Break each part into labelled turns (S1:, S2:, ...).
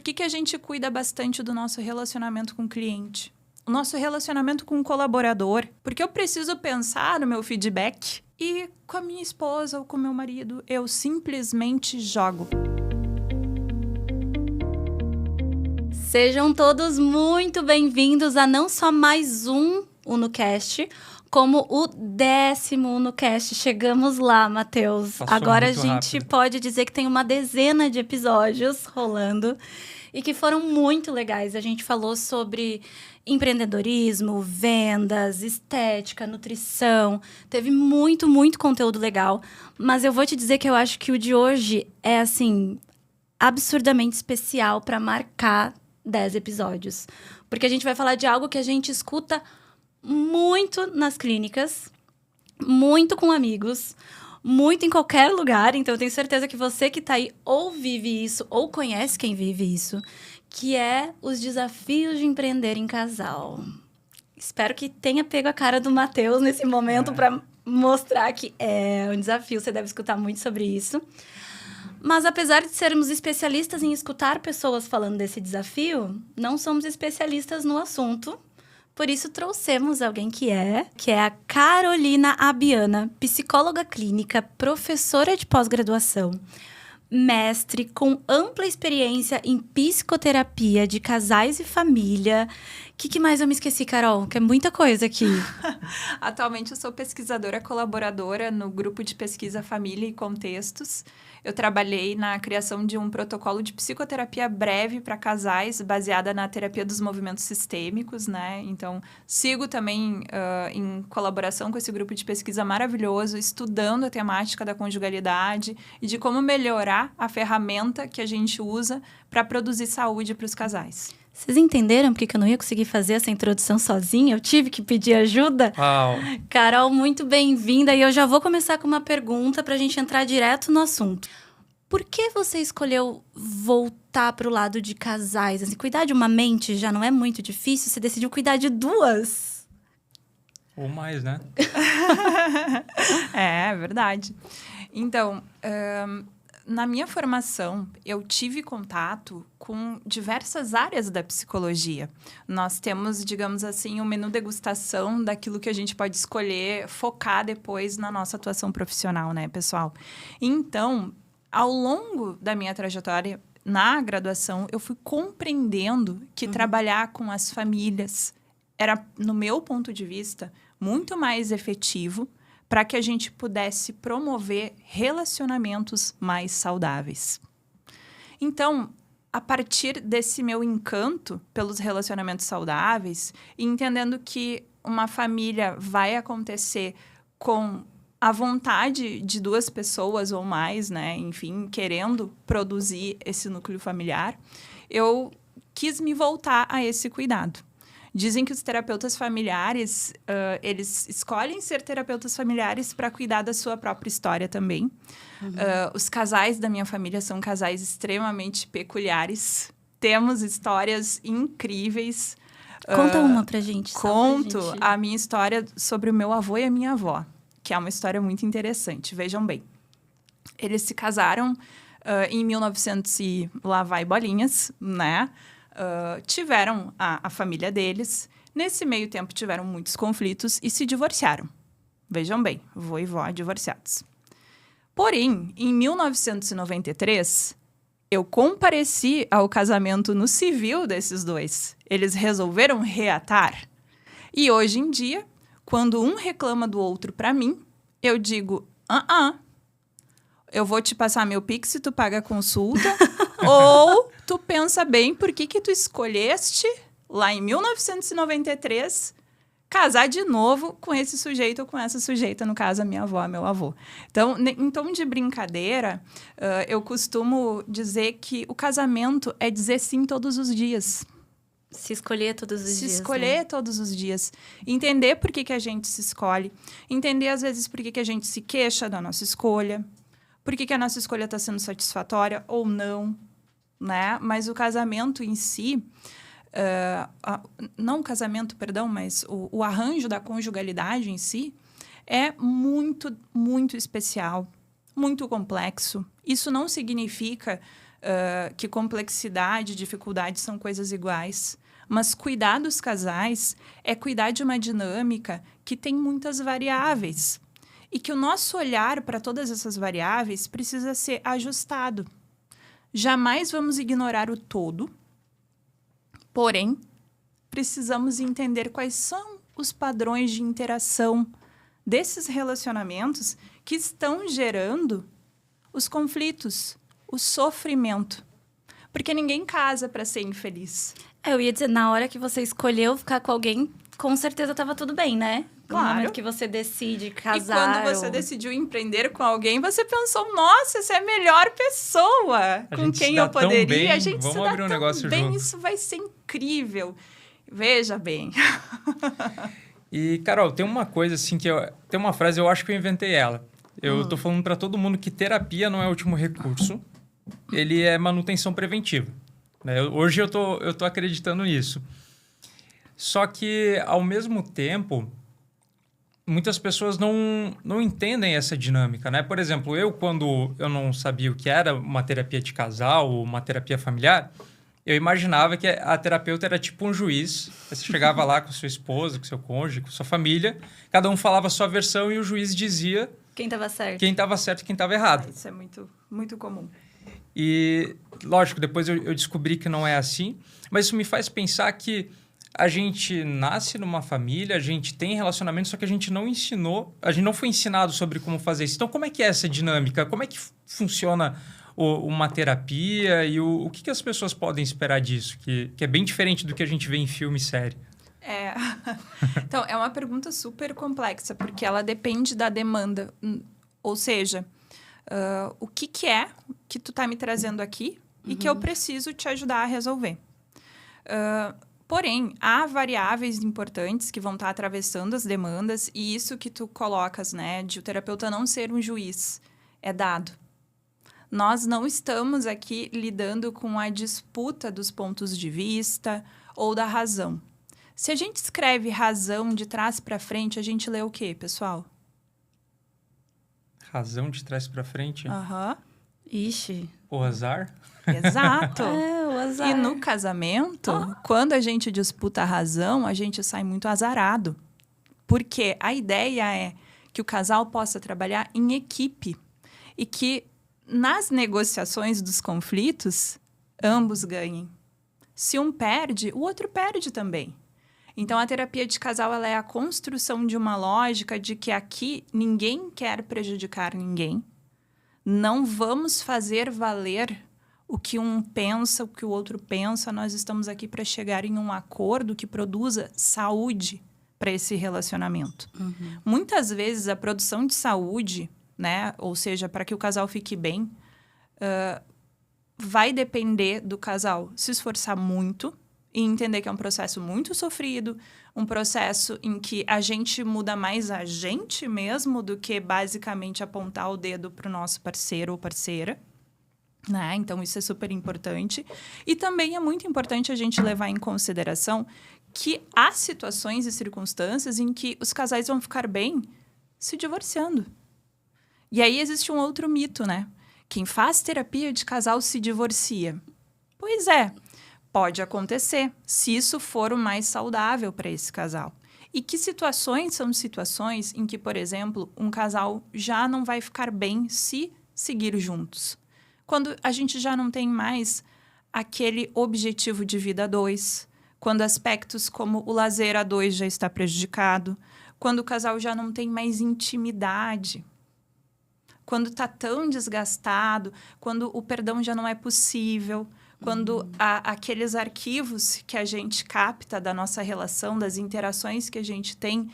S1: Por que a gente cuida bastante do nosso relacionamento com o cliente? O nosso relacionamento com o colaborador? Porque eu preciso pensar no meu feedback e com a minha esposa ou com o meu marido, eu simplesmente jogo.
S2: Sejam todos muito bem-vindos a não só mais um UnoCast, como o 10º UnoCast. Chegamos lá, Matheus.
S3: Passou
S2: Agora a
S3: muito
S2: gente
S3: rápido.
S2: pode dizer que tem uma dezena de episódios rolando e que foram muito legais. A gente falou sobre empreendedorismo, vendas, estética, nutrição. Teve muito conteúdo legal. Mas eu vou te dizer que eu acho que o de hoje é, assim, absurdamente especial para marcar 10 episódios. Porque a gente vai falar de algo que a gente escuta muito nas clínicas, muito com amigos, muito em qualquer lugar. Então, eu tenho certeza que você que tá aí ou vive isso, ou conhece quem vive isso, que é os desafios de empreender em casal. Espero que tenha pego a cara do Matheus nesse momento para mostrar que é um desafio. Você deve escutar muito sobre isso. Mas, apesar de sermos especialistas em escutar pessoas falando desse desafio, não somos especialistas no assunto. Por isso, trouxemos alguém que é a Carolina Abiana, psicóloga clínica, professora de pós-graduação, mestre com ampla experiência em psicoterapia de casais e família. O que mais eu me esqueci, Carol? Que é muita coisa aqui.
S1: Atualmente, eu sou pesquisadora colaboradora no grupo de pesquisa Família e Contextos. Eu trabalhei na criação de um protocolo de psicoterapia breve para casais, baseada na terapia dos movimentos sistêmicos, né? Então, sigo também em colaboração com esse grupo de pesquisa maravilhoso, estudando a temática da conjugalidade e de como melhorar a ferramenta que a gente usa para produzir saúde para os casais.
S2: Vocês entenderam por que eu não ia conseguir fazer essa introdução sozinha? Eu tive que pedir ajuda?
S3: Uau.
S2: Carol, muito bem-vinda. E eu já vou começar com uma pergunta para a gente entrar direto no assunto. Por que você escolheu voltar para o lado de casais? Assim, cuidar de uma mente já não é muito difícil? Você decidiu cuidar de duas?
S3: Ou mais, né?
S1: É verdade. Então, na minha formação, eu tive contato com diversas áreas da psicologia. Nós temos, digamos assim, um menu degustação daquilo que a gente pode escolher focar depois na nossa atuação profissional, né, pessoal? Então, ao longo da minha trajetória na graduação, eu fui compreendendo que trabalhar com as famílias era, no meu ponto de vista, muito mais efetivo para que a gente pudesse promover relacionamentos mais saudáveis. Então, a partir desse meu encanto pelos relacionamentos saudáveis, e entendendo que uma família vai acontecer com a vontade de duas pessoas ou mais, né? Enfim, querendo produzir esse núcleo familiar, eu quis me voltar a esse cuidado. Dizem que os terapeutas familiares, eles escolhem ser terapeutas familiares para cuidar da sua própria história também. Os casais da minha família são casais extremamente peculiares. Temos histórias incríveis.
S2: Conta uma pra gente.
S1: Conto a minha história sobre o meu avô e a minha avó, que é uma história muito interessante. Vejam bem. Eles se casaram em 1900 e lá vai bolinhas, né? Tiveram a família deles. Nesse meio tempo, tiveram muitos conflitos e se divorciaram. Vejam bem, vô e vó divorciados. Porém, em 1993, eu compareci ao casamento no civil desses dois. Eles resolveram reatar. E hoje em dia, quando um reclama do outro para mim, eu digo, eu vou te passar meu Pix e tu paga a consulta, ou tu pensa bem por que tu escolheste, lá em 1993, casar de novo com esse sujeito ou com essa sujeita, no caso, a minha avó, meu avô. Então, em tom de brincadeira, eu costumo dizer que o casamento é dizer sim todos os dias.
S2: Se escolher todos os dias.
S1: Se escolher todos os dias. Entender por que a gente se escolhe. Entender, às vezes, por que a gente se queixa da nossa escolha. Por que a nossa escolha está sendo satisfatória ou não, né? Mas o casamento em si... não o casamento, perdão, mas o arranjo da conjugalidade em si é muito, muito especial, muito complexo. Isso não significa que complexidade e dificuldade são coisas iguais. Mas cuidar dos casais é cuidar de uma dinâmica que tem muitas variáveis. E que o nosso olhar para todas essas variáveis precisa ser ajustado. Jamais vamos ignorar o todo, porém, precisamos entender quais são os padrões de interação desses relacionamentos que estão gerando os conflitos, o sofrimento. Porque ninguém casa para ser infeliz.
S2: Eu ia dizer, na hora que você escolheu ficar com alguém, com certeza estava tudo bem, né?
S1: Claro.
S2: No momento que você decide casar.
S1: E quando você decidiu empreender com alguém, você pensou, nossa, essa é a melhor pessoa com quem eu poderia.
S3: Bem,
S1: a gente
S3: vamos
S1: se dá
S3: abrir um
S1: tão
S3: negócio
S1: bem,
S3: junto.
S1: isso vai ser incrível. Veja bem.
S3: E, Carol, tem uma coisa assim tem uma frase, eu acho que eu inventei ela. Eu tô falando para todo mundo que terapia não é o último recurso. Ele é manutenção preventiva. Né? Hoje eu tô acreditando nisso. Só que, ao mesmo tempo, muitas pessoas não entendem essa dinâmica, né? Por exemplo, quando eu não sabia o que era uma terapia de casal ou uma terapia familiar, eu imaginava que a terapeuta era tipo um juiz. Você chegava lá com sua esposa, com seu cônjuge, com sua família, cada um falava a sua versão e o juiz dizia
S2: Quem estava certo.
S3: quem estava certo e quem estava errado.
S1: Isso é muito, muito comum.
S3: E, lógico, depois eu descobri que não é assim, mas isso me faz pensar que a gente nasce numa família, a gente tem relacionamento, só que a gente não ensinou, a gente não foi ensinado sobre como fazer isso. Então, como é que é essa dinâmica? Como é que funciona uma terapia e o que as pessoas podem esperar disso? Que é bem diferente do que a gente vê em filme e série.
S1: Então, é uma pergunta super complexa, porque ela depende da demanda. Ou seja, o que é que tu tá me trazendo aqui e que eu preciso te ajudar a resolver. Porém, há variáveis importantes que vão estar atravessando as demandas e isso que tu colocas, né, de o terapeuta não ser um juiz, é dado. Nós não estamos aqui lidando com a disputa dos pontos de vista ou da razão. Se a gente escreve razão de trás para frente, a gente lê o quê, pessoal?
S3: Razão de trás para frente?
S1: Aham.
S2: Ixi.
S3: O azar?
S1: Exato.
S2: O azar.
S1: E no casamento, quando a gente disputa a razão, a gente sai muito azarado. Porque a ideia é que o casal possa trabalhar em equipe e que nas negociações dos conflitos, ambos ganhem. Se um perde, o outro perde também. Então, a terapia de casal ela é a construção de uma lógica de que aqui ninguém quer prejudicar ninguém. Não vamos fazer valer o que um pensa, o que o outro pensa. Nós estamos aqui para chegar em um acordo que produza saúde para esse relacionamento. Muitas vezes, a produção de saúde, né, ou seja, para que o casal fique bem, vai depender do casal se esforçar muito e entender que é um processo muito sofrido, um processo em que a gente muda mais a gente mesmo do que basicamente apontar o dedo para o nosso parceiro ou parceira. Né? Então, isso é super importante. E também é muito importante a gente levar em consideração que há situações e circunstâncias em que os casais vão ficar bem se divorciando. E aí existe um outro mito, né? Quem faz terapia de casal se divorcia. Pois é. Pode acontecer, se isso for o mais saudável para esse casal. E que situações são situações em que, por exemplo, um casal já não vai ficar bem se seguir juntos? Quando a gente já não tem mais aquele objetivo de vida a dois, quando aspectos como o lazer a dois já está prejudicado, quando o casal já não tem mais intimidade, quando está tão desgastado, quando o perdão já não é possível, quando aqueles arquivos que a gente capta da nossa relação, das interações que a gente tem,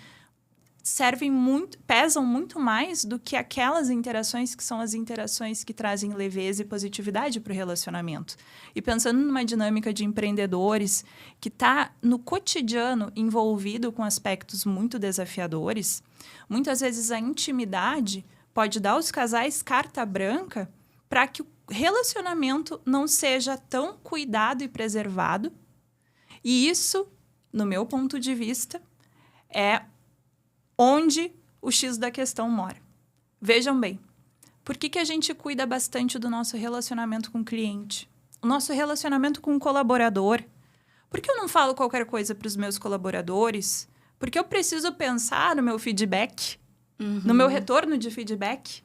S1: pesam muito mais do que aquelas interações que são as interações que trazem leveza e positividade para o relacionamento. E pensando numa dinâmica de empreendedores que está no cotidiano envolvido com aspectos muito desafiadores, muitas vezes a intimidade pode dar aos casais carta branca para que o relacionamento não seja tão cuidado e preservado. E isso, no meu ponto de vista, é onde o X da questão mora. Vejam bem, Por que a gente cuida bastante do nosso relacionamento com o cliente? O nosso relacionamento com o colaborador. Por que eu não falo qualquer coisa para os meus colaboradores? Porque eu preciso pensar no meu feedback, no meu retorno de feedback.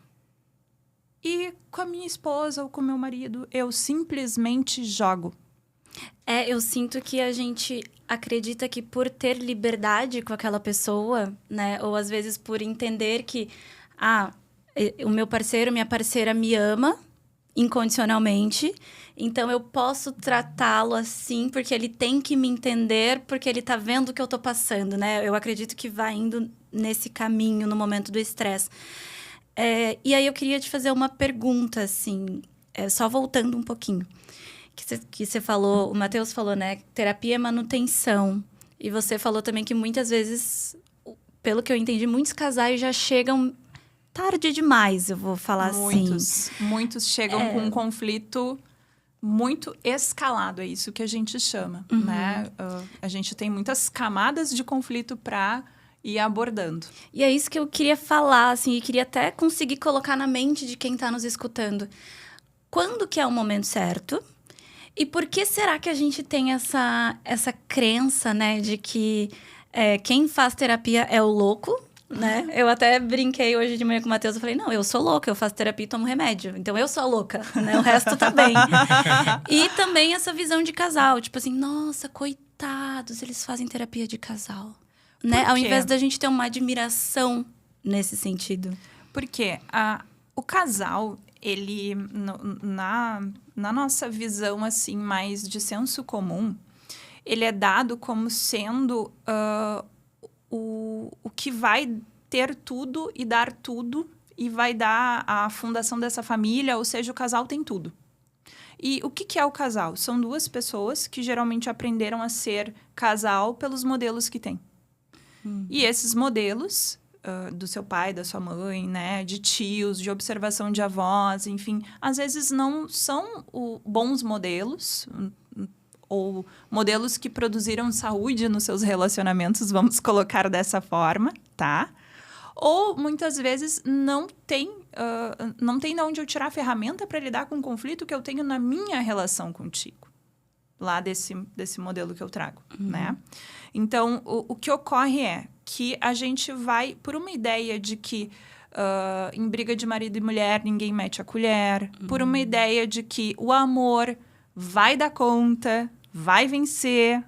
S1: E com a minha esposa ou com o meu marido, eu simplesmente jogo.
S2: Eu sinto que a gente acredita que por ter liberdade com aquela pessoa, né? Ou às vezes por entender que o meu parceiro, minha parceira me ama incondicionalmente, então eu posso tratá-lo assim porque ele tem que me entender, porque ele tá vendo o que eu tô passando, né? Eu acredito que vai indo nesse caminho no momento do estresse. E aí eu queria te fazer uma pergunta, assim, só voltando um pouquinho. Que você falou, o Matheus falou, né? Terapia é manutenção. E você falou também que muitas vezes, pelo que eu entendi, muitos casais já chegam tarde demais, eu vou falar assim.
S1: Muitos chegam com um conflito muito escalado, é isso que a gente chama, né? A gente tem muitas camadas de conflito para ir abordando.
S2: E é isso que eu queria falar, assim, e queria até conseguir colocar na mente de quem está nos escutando. Quando que é o momento certo? E por que será que a gente tem essa crença, né, de que quem faz terapia é o louco, né? Eu até brinquei hoje de manhã com o Matheus, eu falei, não, eu sou louca, eu faço terapia e tomo remédio, então eu sou a louca, né? O resto tá bem. E também essa visão de casal, tipo assim, nossa, coitados, eles fazem terapia de casal, né? Ao invés da gente ter uma admiração nesse sentido.
S1: Porque o casal, ele, na nossa visão, assim, mais de senso comum, ele é dado como sendo o que vai ter tudo e dar tudo e vai dar a fundação dessa família, ou seja, o casal tem tudo. E o que é o casal? São duas pessoas que geralmente aprenderam a ser casal pelos modelos que têm. E esses modelos, do seu pai, da sua mãe, né, de tios, de observação de avós, enfim, às vezes não são bons modelos, ou modelos que produziram saúde nos seus relacionamentos, vamos colocar dessa forma, tá? Ou, muitas vezes, não tem de onde eu tirar a ferramenta para lidar com o conflito que eu tenho na minha relação contigo. Lá desse modelo que eu trago, né? Então, o que ocorre é que a gente vai por uma ideia de que em briga de marido e mulher ninguém mete a colher, por uma ideia de que o amor vai dar conta, vai vencer,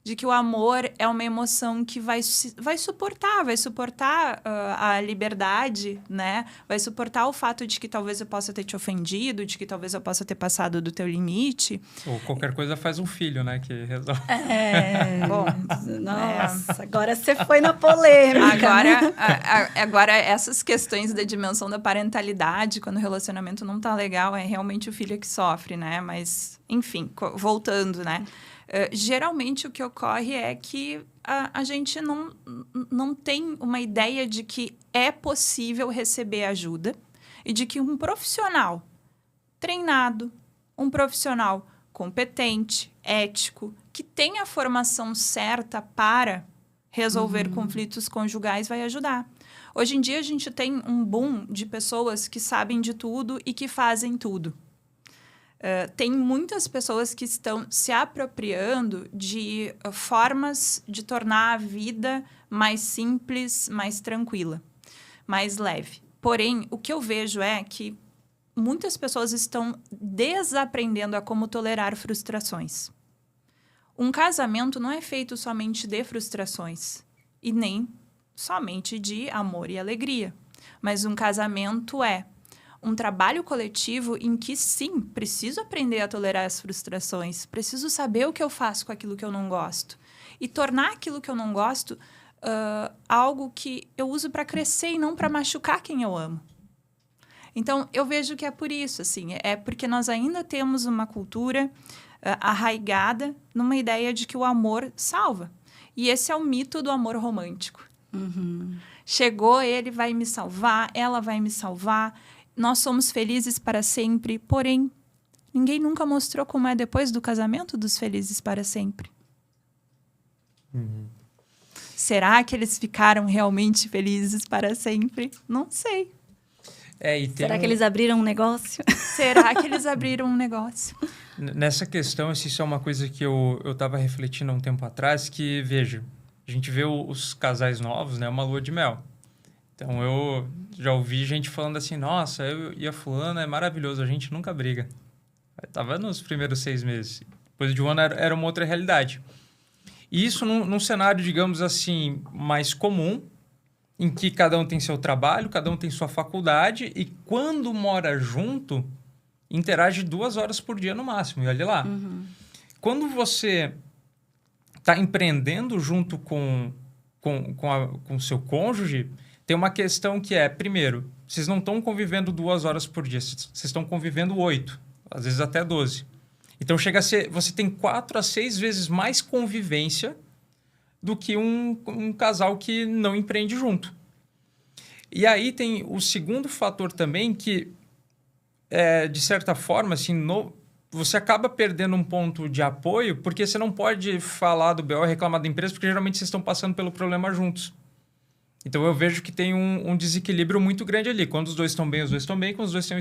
S1: de que o amor é uma emoção que vai suportar a liberdade, né? Vai suportar o fato de que talvez eu possa ter te ofendido, de que talvez eu possa ter passado do teu limite.
S3: Ou qualquer coisa faz um filho, né? Que resolve.
S2: Bom, nossa, agora você foi na polêmica.
S1: Agora, essas questões da dimensão da parentalidade, quando o relacionamento não tá legal, é realmente o filho que sofre, né? Mas, enfim, voltando, né? Geralmente, o que ocorre é que a gente não tem uma ideia de que é possível receber ajuda e de que um profissional treinado, um profissional competente, ético, que tem a formação certa para resolver conflitos conjugais vai ajudar. Hoje em dia, a gente tem um boom de pessoas que sabem de tudo e que fazem tudo. Tem muitas pessoas que estão se apropriando de formas de tornar a vida mais simples, mais tranquila, mais leve. Porém, o que eu vejo é que muitas pessoas estão desaprendendo a como tolerar frustrações. Um casamento não é feito somente de frustrações e nem somente de amor e alegria. Mas um casamento é um trabalho coletivo em que, sim, preciso aprender a tolerar as frustrações, preciso saber o que eu faço com aquilo que eu não gosto e tornar aquilo que eu não gosto algo que eu uso para crescer e não para machucar quem eu amo. Então, eu vejo que é por isso, assim, é porque nós ainda temos uma cultura arraigada numa ideia de que o amor salva. E esse é o mito do amor romântico. Chegou, ele vai me salvar, ela vai me salvar. Nós somos felizes para sempre, porém, ninguém nunca mostrou como é depois do casamento dos felizes para sempre. Será que eles ficaram realmente felizes para sempre? Não sei.
S2: Será que eles abriram um negócio?
S1: Será que eles abriram um negócio?
S3: Nessa questão, isso é uma coisa que eu estava refletindo há um tempo atrás, que, veja, a gente vê os casais novos, né? Uma lua de mel. Então, eu já ouvi gente falando assim, nossa, eu e a fulana é maravilhoso, a gente nunca briga. Estava nos primeiros 6 meses. Depois de um ano era uma outra realidade. E isso num cenário, digamos assim, mais comum, em que cada um tem seu trabalho, cada um tem sua faculdade, e quando mora junto, interage 2 horas por dia no máximo, e olha lá. Quando você está empreendendo junto com o seu cônjuge, tem uma questão que é, primeiro, vocês não estão convivendo 2 horas por dia, vocês estão convivendo 8, às vezes até 12. Então, chega a ser, você tem 4 a 6 vezes mais convivência do que um casal que não empreende junto. E aí tem o segundo fator também que, de certa forma, assim, você acaba perdendo um ponto de apoio porque você não pode falar do BO e reclamar da empresa porque geralmente vocês estão passando pelo problema juntos. Então, eu vejo que tem um desequilíbrio muito grande ali. Quando os dois estão bem, os dois estão bem. Quando os dois estão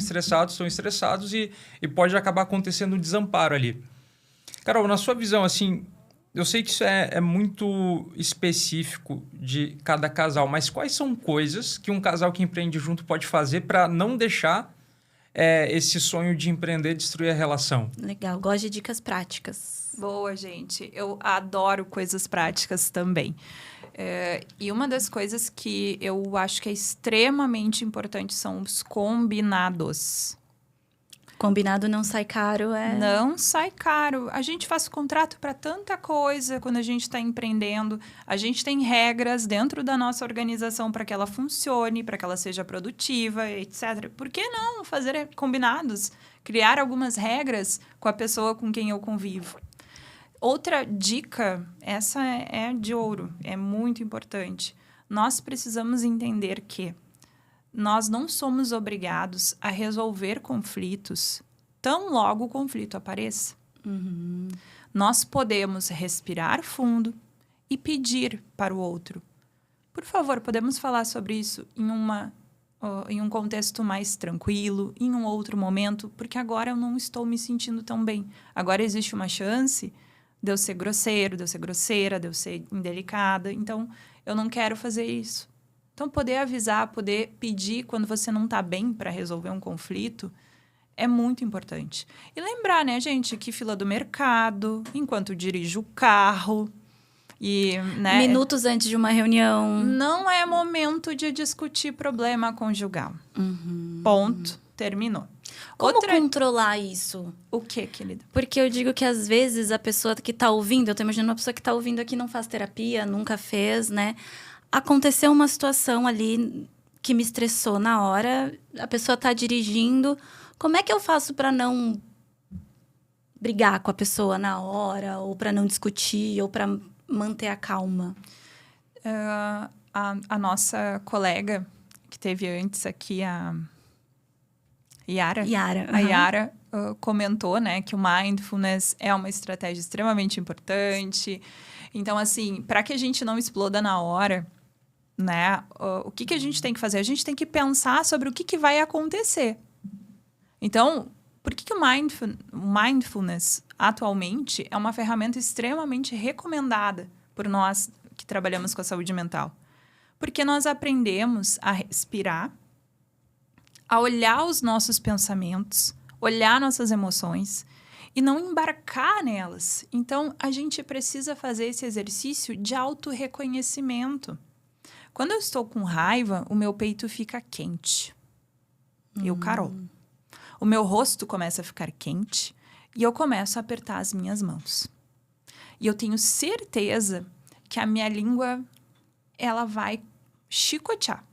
S3: estressados e pode acabar acontecendo um desamparo ali. Carol, na sua visão, assim, eu sei que isso é muito específico de cada casal, mas quais são coisas que um casal que empreende junto pode fazer para não deixar esse sonho de empreender destruir a relação?
S2: Legal, gosto de dicas práticas.
S1: Boa, gente. Eu adoro coisas práticas também. E uma das coisas que eu acho que é extremamente importante são os combinados.
S2: Combinado não sai caro,
S1: Não sai caro. A gente faz contrato para tanta coisa quando a gente está empreendendo. A gente tem regras dentro da nossa organização para que ela funcione, para que ela seja produtiva, etc. Por que não fazer combinados? Criar algumas regras com a pessoa com quem eu convivo. Outra dica, essa é de ouro, é muito importante. Nós precisamos entender que nós não somos obrigados a resolver conflitos tão logo o conflito apareça. Nós podemos respirar fundo e pedir para o outro. Por favor, podemos falar sobre isso em um contexto mais tranquilo, em um outro momento, porque agora eu não estou me sentindo tão bem. Agora existe uma chance de eu ser grosseiro, de eu ser grosseira, de eu ser indelicada. Então, eu não quero fazer isso. Então, poder avisar, poder pedir quando você não está bem para resolver um conflito é muito importante. E lembrar, né, gente, que fila do mercado, enquanto dirijo o carro e, né,
S2: minutos antes de uma reunião.
S1: Não é momento de discutir problema conjugal. Ponto. Terminou.
S2: Como controlar isso?
S1: O que, querida?
S2: Porque eu digo que, às vezes, a pessoa que está ouvindo... Eu tô imaginando uma pessoa que está ouvindo aqui não faz terapia, nunca fez, né? Aconteceu uma situação ali que me estressou na hora. A pessoa está dirigindo. Como é que eu faço para não brigar com a pessoa na hora? Ou para não discutir? Ou para manter a calma?
S1: A nossa colega que teve antes aqui, a Yara. A Yara comentou, né, que o mindfulness é uma estratégia extremamente importante. Então, assim, para que a gente não exploda na hora, né, o que a gente tem que fazer? A gente tem que pensar sobre o que vai acontecer. Então, por que o mindfulness atualmente é uma ferramenta extremamente recomendada por nós que trabalhamos com a saúde mental? Porque nós aprendemos a respirar, a olhar os nossos pensamentos, olhar nossas emoções e não embarcar nelas. Então, a gente precisa fazer esse exercício de autorreconhecimento. Quando eu estou com raiva, o meu peito fica quente. Eu, Carol. O meu rosto começa a ficar quente e eu começo a apertar as minhas mãos. E eu tenho certeza que a minha língua, ela vai chicotear.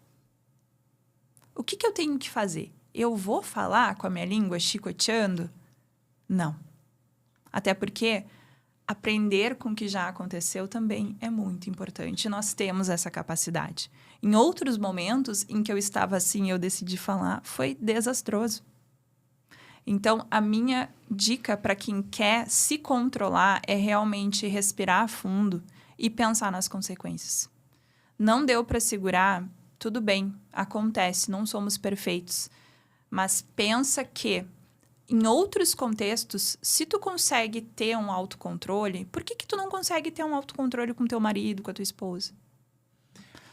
S1: O que eu tenho que fazer? Eu vou falar com a minha língua chicoteando? Não. Até porque aprender com o que já aconteceu também é muito importante. Nós temos essa capacidade. Em outros momentos em que eu estava assim e eu decidi falar, foi desastroso. Então, a minha dica para quem quer se controlar é realmente respirar fundo e pensar nas consequências. Não deu para segurar tudo bem, acontece, não somos perfeitos. Mas pensa que, em outros contextos, se tu consegue ter um autocontrole, por que tu não consegue ter um autocontrole com teu marido, com a tua esposa?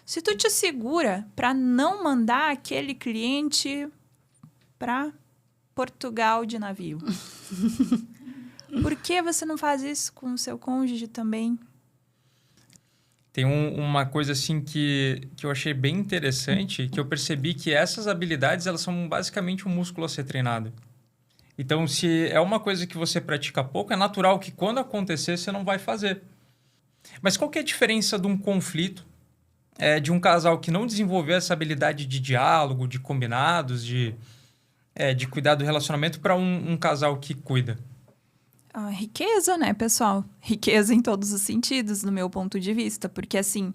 S1: Se tu te segura para não mandar aquele cliente para Portugal de navio, por que você não faz isso com o seu cônjuge também?
S3: Tem uma coisa assim que eu achei bem interessante, que eu percebi que essas habilidades, elas são basicamente um músculo a ser treinado. Então, se é uma coisa que você pratica pouco, é natural que quando acontecer, você não vai fazer. Mas qual que é a diferença de um conflito, de um casal que não desenvolveu essa habilidade de diálogo, de combinados, de cuidar do relacionamento, para um casal que cuida?
S1: A riqueza, né, pessoal? Riqueza em todos os sentidos, no meu ponto de vista. Porque, assim,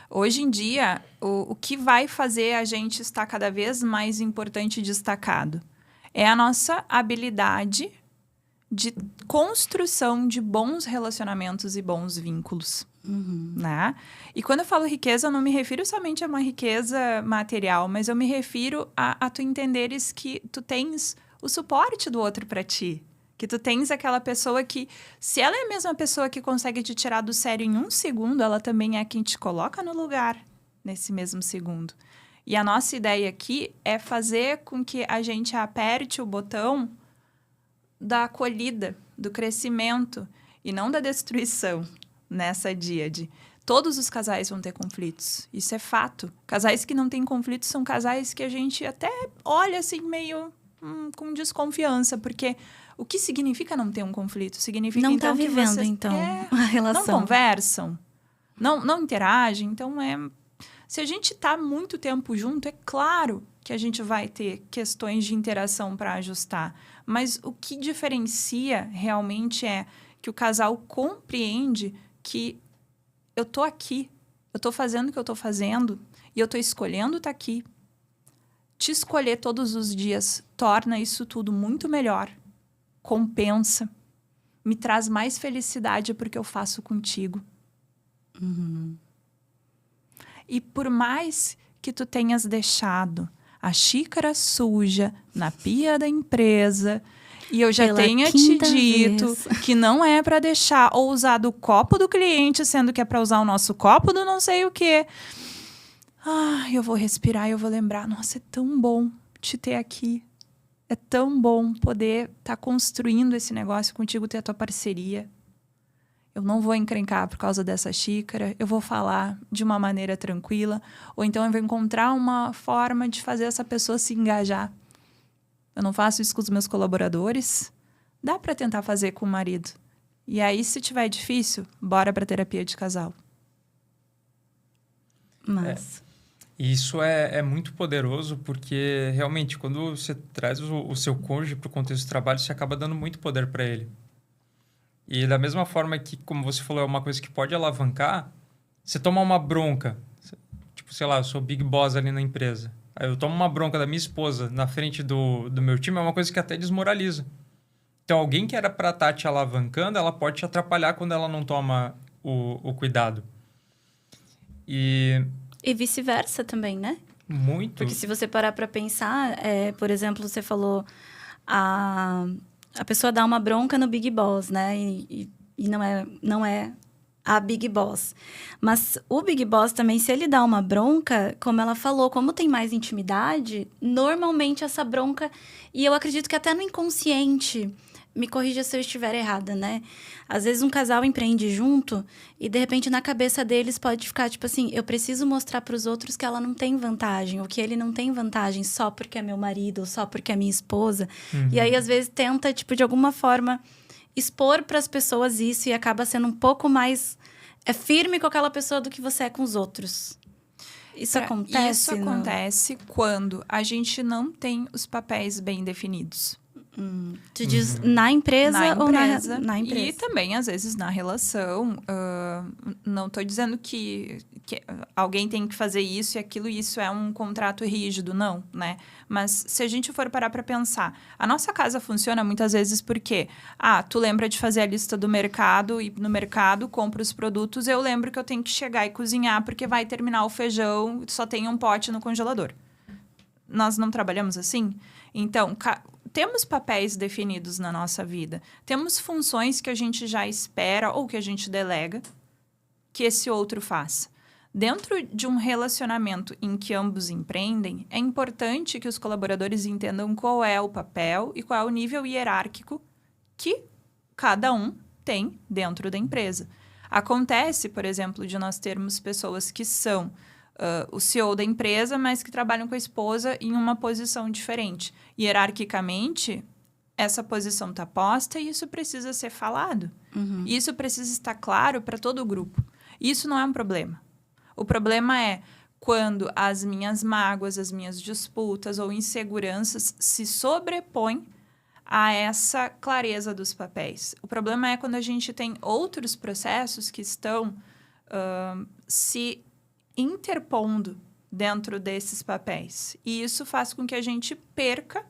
S1: hoje em dia, o que vai fazer a gente estar cada vez mais importante e destacado é a nossa habilidade de construção de bons relacionamentos e bons vínculos. Né? E quando eu falo riqueza, eu não me refiro somente a uma riqueza material, mas eu me refiro a tu entenderes que tu tens o suporte do outro para ti. Que tu tens aquela pessoa que, se ela é a mesma pessoa que consegue te tirar do sério em um segundo, ela também é quem te coloca no lugar nesse mesmo segundo. E a nossa ideia aqui é fazer com que a gente aperte o botão da acolhida, do crescimento e não da destruição nessa díade. Todos os casais vão ter conflitos, isso é fato. Casais que não têm conflitos são casais que a gente até olha assim meio com desconfiança, porque o que significa não ter um conflito? Significa
S2: não
S1: então
S2: tá vivendo,
S1: que vocês
S2: então, a relação.
S1: não conversam, não interagem. Então, se a gente está muito tempo junto, é claro que a gente vai ter questões de interação para ajustar. Mas o que diferencia realmente é que o casal compreende que eu tô aqui, eu tô fazendo o que eu tô fazendo e eu tô escolhendo estar aqui. Te escolher todos os dias torna isso tudo muito melhor. Compensa. Me traz mais felicidade porque eu faço contigo. E por mais que tu tenhas deixado a xícara suja na pia da empresa e eu já tenha te dito que não é para deixar ou usar do copo do cliente, sendo que é para usar o nosso copo do não sei o quê. Eu vou respirar e eu vou lembrar. Nossa, é tão bom te ter aqui. É tão bom poder estar construindo esse negócio contigo, ter a tua parceria. Eu não vou encrencar por causa dessa xícara. Eu vou falar de uma maneira tranquila. Ou então eu vou encontrar uma forma de fazer essa pessoa se engajar. Eu não faço isso com os meus colaboradores. Dá para tentar fazer com o marido. E aí, se tiver difícil, bora para terapia de casal.
S2: Mas...
S3: Isso é muito poderoso, porque realmente, quando você traz o seu cônjuge para o contexto do trabalho, você acaba dando muito poder para ele. E da mesma forma que, como você falou, é uma coisa que pode alavancar, você toma uma bronca. Tipo, sei lá, eu sou big boss ali na empresa. Aí eu tomo uma bronca da minha esposa na frente do meu time, é uma coisa que até desmoraliza. Então, alguém que era para estar te alavancando, ela pode te atrapalhar quando ela não toma o cuidado. E
S2: vice-versa também, né?
S3: Muito.
S2: Porque se você parar para pensar, por exemplo, você falou a pessoa dá uma bronca no Big Boss, né? E não é a Big Boss. Mas o Big Boss também, se ele dá uma bronca, como ela falou, como tem mais intimidade, normalmente essa bronca... E eu acredito que até no inconsciente... Me corrija se eu estiver errada, né? Às vezes um casal empreende junto e, de repente, na cabeça deles pode ficar, tipo assim, eu preciso mostrar para os outros que ela não tem vantagem, ou que ele não tem vantagem só porque é meu marido, ou só porque é minha esposa. E aí, às vezes, tenta, tipo, de alguma forma, expor para as pessoas isso e acaba sendo um pouco mais firme com aquela pessoa do que você é com os outros. Isso acontece?
S1: Isso acontece quando a gente não tem os papéis bem definidos.
S2: Tu diz na empresa ou na empresa?
S1: E também, às vezes, na relação. Não estou dizendo que alguém tem que fazer isso e aquilo, e isso é um contrato rígido, não, né? Mas se a gente for parar para pensar, a nossa casa funciona muitas vezes porque, tu lembra de fazer a lista do mercado e no mercado compra os produtos, eu lembro que eu tenho que chegar e cozinhar porque vai terminar o feijão, só tem um pote no congelador. Nós não trabalhamos assim? Então, temos papéis definidos na nossa vida. Temos funções que a gente já espera ou que a gente delega que esse outro faça. Dentro de um relacionamento em que ambos empreendem, é importante que os colaboradores entendam qual é o papel e qual é o nível hierárquico que cada um tem dentro da empresa. Acontece, por exemplo, de nós termos pessoas que são o CEO da empresa, mas que trabalham com a esposa em uma posição diferente. Hierarquicamente, essa posição está posta e isso precisa ser falado. Isso precisa estar claro para todo o grupo. Isso não é um problema. O problema é quando as minhas mágoas, as minhas disputas ou inseguranças se sobrepõem a essa clareza dos papéis. O problema é quando a gente tem outros processos que estão se interpondo dentro desses papéis. E isso faz com que a gente perca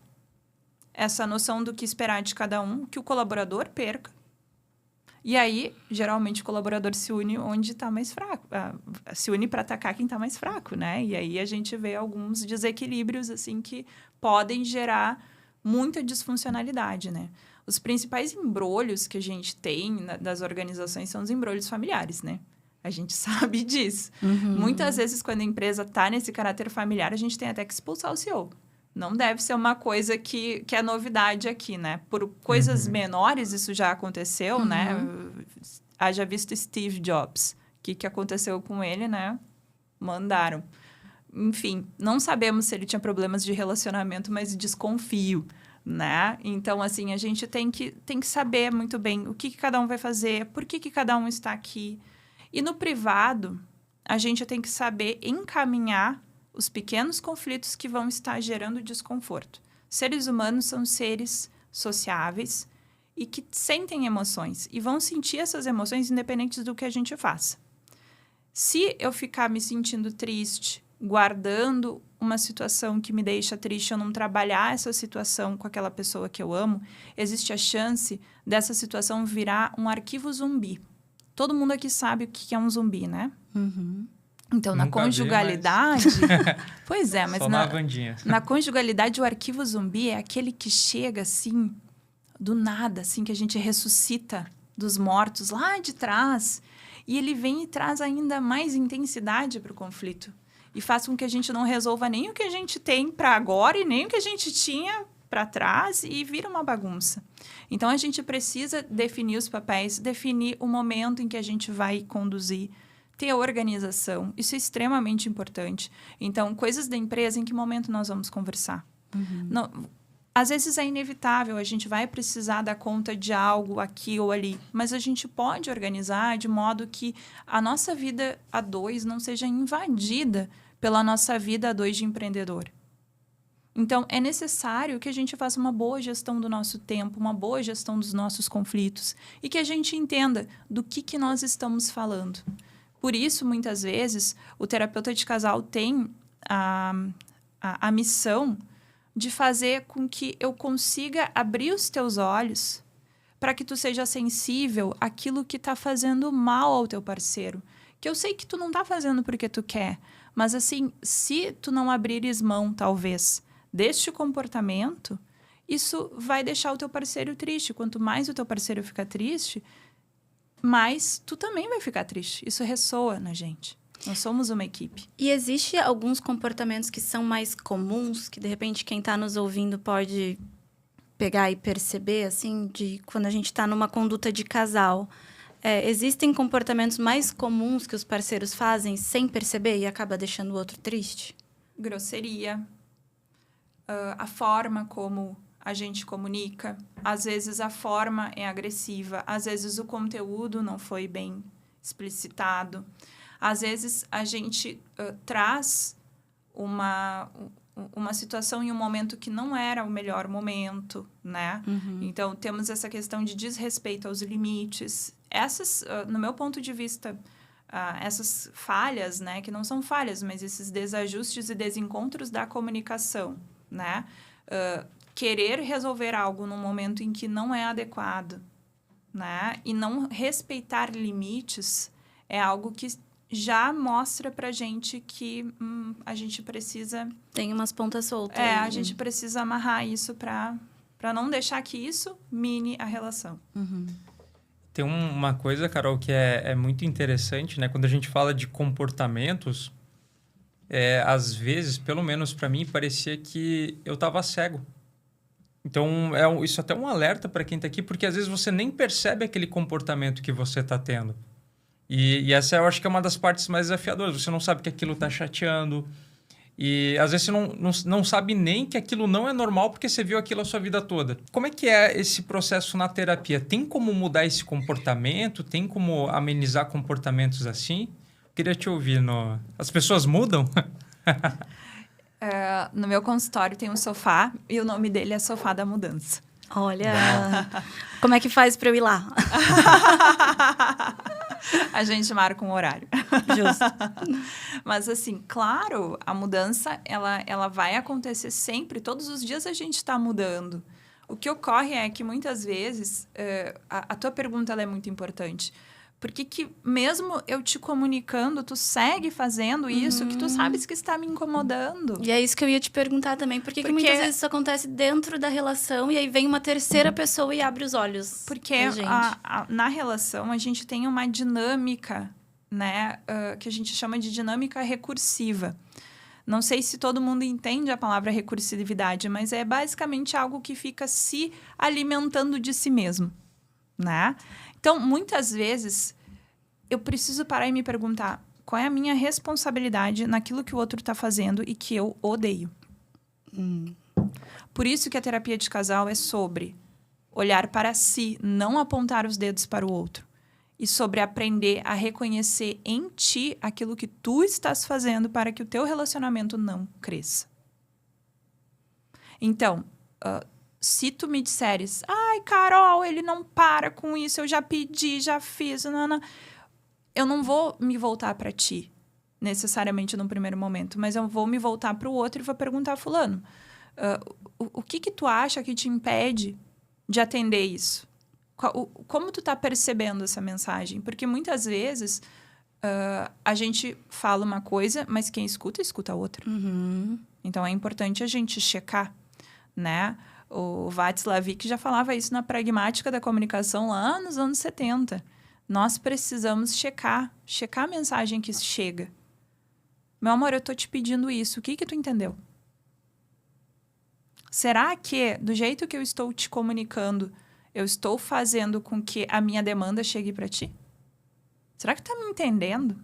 S1: essa noção do que esperar de cada um, que o colaborador perca. E aí, geralmente, o colaborador se une onde está mais fraco. Se une para atacar quem está mais fraco, né? E aí a gente vê alguns desequilíbrios, assim, que podem gerar muita disfuncionalidade, né? Os principais embrolhos que a gente tem das organizações são os embrolhos familiares, né? A gente sabe disso. Muitas vezes, quando a empresa está nesse caráter familiar, a gente tem até que expulsar o CEO. Não deve ser uma coisa que é novidade aqui, né? Por coisas menores, isso já aconteceu, né? Haja visto Steve Jobs. O que aconteceu com ele, né? Mandaram. Enfim, não sabemos se ele tinha problemas de relacionamento, mas desconfio, né? Então, assim, a gente tem que saber muito bem o que cada um vai fazer, por que cada um está aqui. E no privado, a gente tem que saber encaminhar os pequenos conflitos que vão estar gerando desconforto. Seres humanos são seres sociáveis e que sentem emoções e vão sentir essas emoções independentes do que a gente faça. Se eu ficar me sentindo triste, guardando uma situação que me deixa triste, eu não trabalhar essa situação com aquela pessoa que eu amo, existe a chance dessa situação virar um arquivo zumbi. Todo mundo aqui sabe o que é um zumbi, né? Então, na conjugalidade... Pois é, mas na conjugalidade, o arquivo zumbi é aquele que chega, assim, do nada, assim, que a gente ressuscita dos mortos lá de trás. E ele vem e traz ainda mais intensidade para o conflito. E faz com que a gente não resolva nem o que a gente tem para agora e nem o que a gente tinha para trás e vira uma bagunça. Então, a gente precisa definir os papéis, definir o momento em que a gente vai conduzir, ter organização. Isso é extremamente importante. Então, coisas da empresa, em que momento nós vamos conversar? Não, às vezes é inevitável, a gente vai precisar dar conta de algo aqui ou ali, mas a gente pode organizar de modo que a nossa vida a dois não seja invadida pela nossa vida a dois de empreendedor. Então, é necessário que a gente faça uma boa gestão do nosso tempo, uma boa gestão dos nossos conflitos e que a gente entenda do que nós estamos falando. Por isso, muitas vezes, o terapeuta de casal tem a missão de fazer com que eu consiga abrir os teus olhos para que tu seja sensível àquilo que está fazendo mal ao teu parceiro. Que eu sei que tu não está fazendo porque tu quer, mas assim, se tu não abrires mão, talvez, deste comportamento, isso vai deixar o teu parceiro triste. Quanto mais o teu parceiro ficar triste, mais tu também vai ficar triste. Isso ressoa na gente. Nós somos uma equipe.
S2: E existe alguns comportamentos que são mais comuns, que de repente quem está nos ouvindo pode pegar e perceber, assim, de quando a gente está numa conduta de casal. Existem comportamentos mais comuns que os parceiros fazem sem perceber e acaba deixando o outro triste?
S1: Grosseria. A forma como a gente comunica. Às vezes a forma é agressiva. Às vezes o conteúdo não foi bem explicitado. Às vezes a gente traz uma situação em um momento que não era o melhor momento, né? Então, temos essa questão de desrespeito aos limites. Essas, no meu ponto de vista, essas falhas, né? Que não são falhas, mas esses desajustes e desencontros da comunicação, né? Querer resolver algo num momento em que não é adequado, né? E não respeitar limites é algo que já mostra pra gente que a gente precisa...
S2: Tem umas pontas soltas.
S1: a gente precisa amarrar isso pra não deixar que isso mine a relação.
S3: Tem uma coisa, Carol, que é muito interessante, né? Quando a gente fala de comportamentos, às vezes, pelo menos para mim, parecia que eu estava cego. Então, isso até um alerta para quem está aqui, porque às vezes você nem percebe aquele comportamento que você está tendo. E essa eu acho que é uma das partes mais desafiadoras. Você não sabe que aquilo está chateando. E às vezes você não sabe nem que aquilo não é normal porque você viu aquilo a sua vida toda. Como é que é esse processo na terapia? Tem como mudar esse comportamento? Tem como amenizar comportamentos assim? Queria te ouvir. As pessoas mudam?
S1: No meu consultório tem um sofá e o nome dele é Sofá da Mudança.
S2: Olha, como é que faz para eu ir lá?
S1: A gente marca um horário.
S2: Justo.
S1: Mas, assim, claro, a mudança, ela vai acontecer sempre. Todos os dias a gente está mudando. O que ocorre é que, muitas vezes, a tua pergunta ela é muito importante. Porque que, mesmo eu te comunicando, tu segue fazendo isso que tu sabes que está me incomodando.
S2: E é isso que eu ia te perguntar também. Por que muitas vezes isso acontece dentro da relação e aí vem uma terceira pessoa e abre os olhos?
S1: Porque na relação a gente tem uma dinâmica, né? Que a gente chama de dinâmica recursiva. Não sei se todo mundo entende a palavra recursividade, mas é basicamente algo que fica se alimentando de si mesmo, né? Então, muitas vezes, eu preciso parar e me perguntar qual é a minha responsabilidade naquilo que o outro está fazendo e que eu odeio. Por isso que a terapia de casal é sobre olhar para si, não apontar os dedos para o outro. E sobre aprender a reconhecer em ti aquilo que tu estás fazendo para que o teu relacionamento não cresça. Então, se tu me disseres, ai, Carol, ele não para com isso, eu já pedi, já fiz, eu não vou me voltar para ti, necessariamente no primeiro momento, mas eu vou me voltar para o outro e vou perguntar, fulano, o que tu acha que te impede de atender isso? Como tu tá percebendo essa mensagem? Porque muitas vezes a gente fala uma coisa, mas quem escuta outra. Então, é importante a gente checar, né? O Václavic já falava isso na pragmática da comunicação lá nos anos 70. Nós precisamos checar a mensagem que chega. Meu amor, eu tô te pedindo isso. O que tu entendeu? Será que, do jeito que eu estou te comunicando, eu estou fazendo com que a minha demanda chegue para ti? Será que tu tá me entendendo?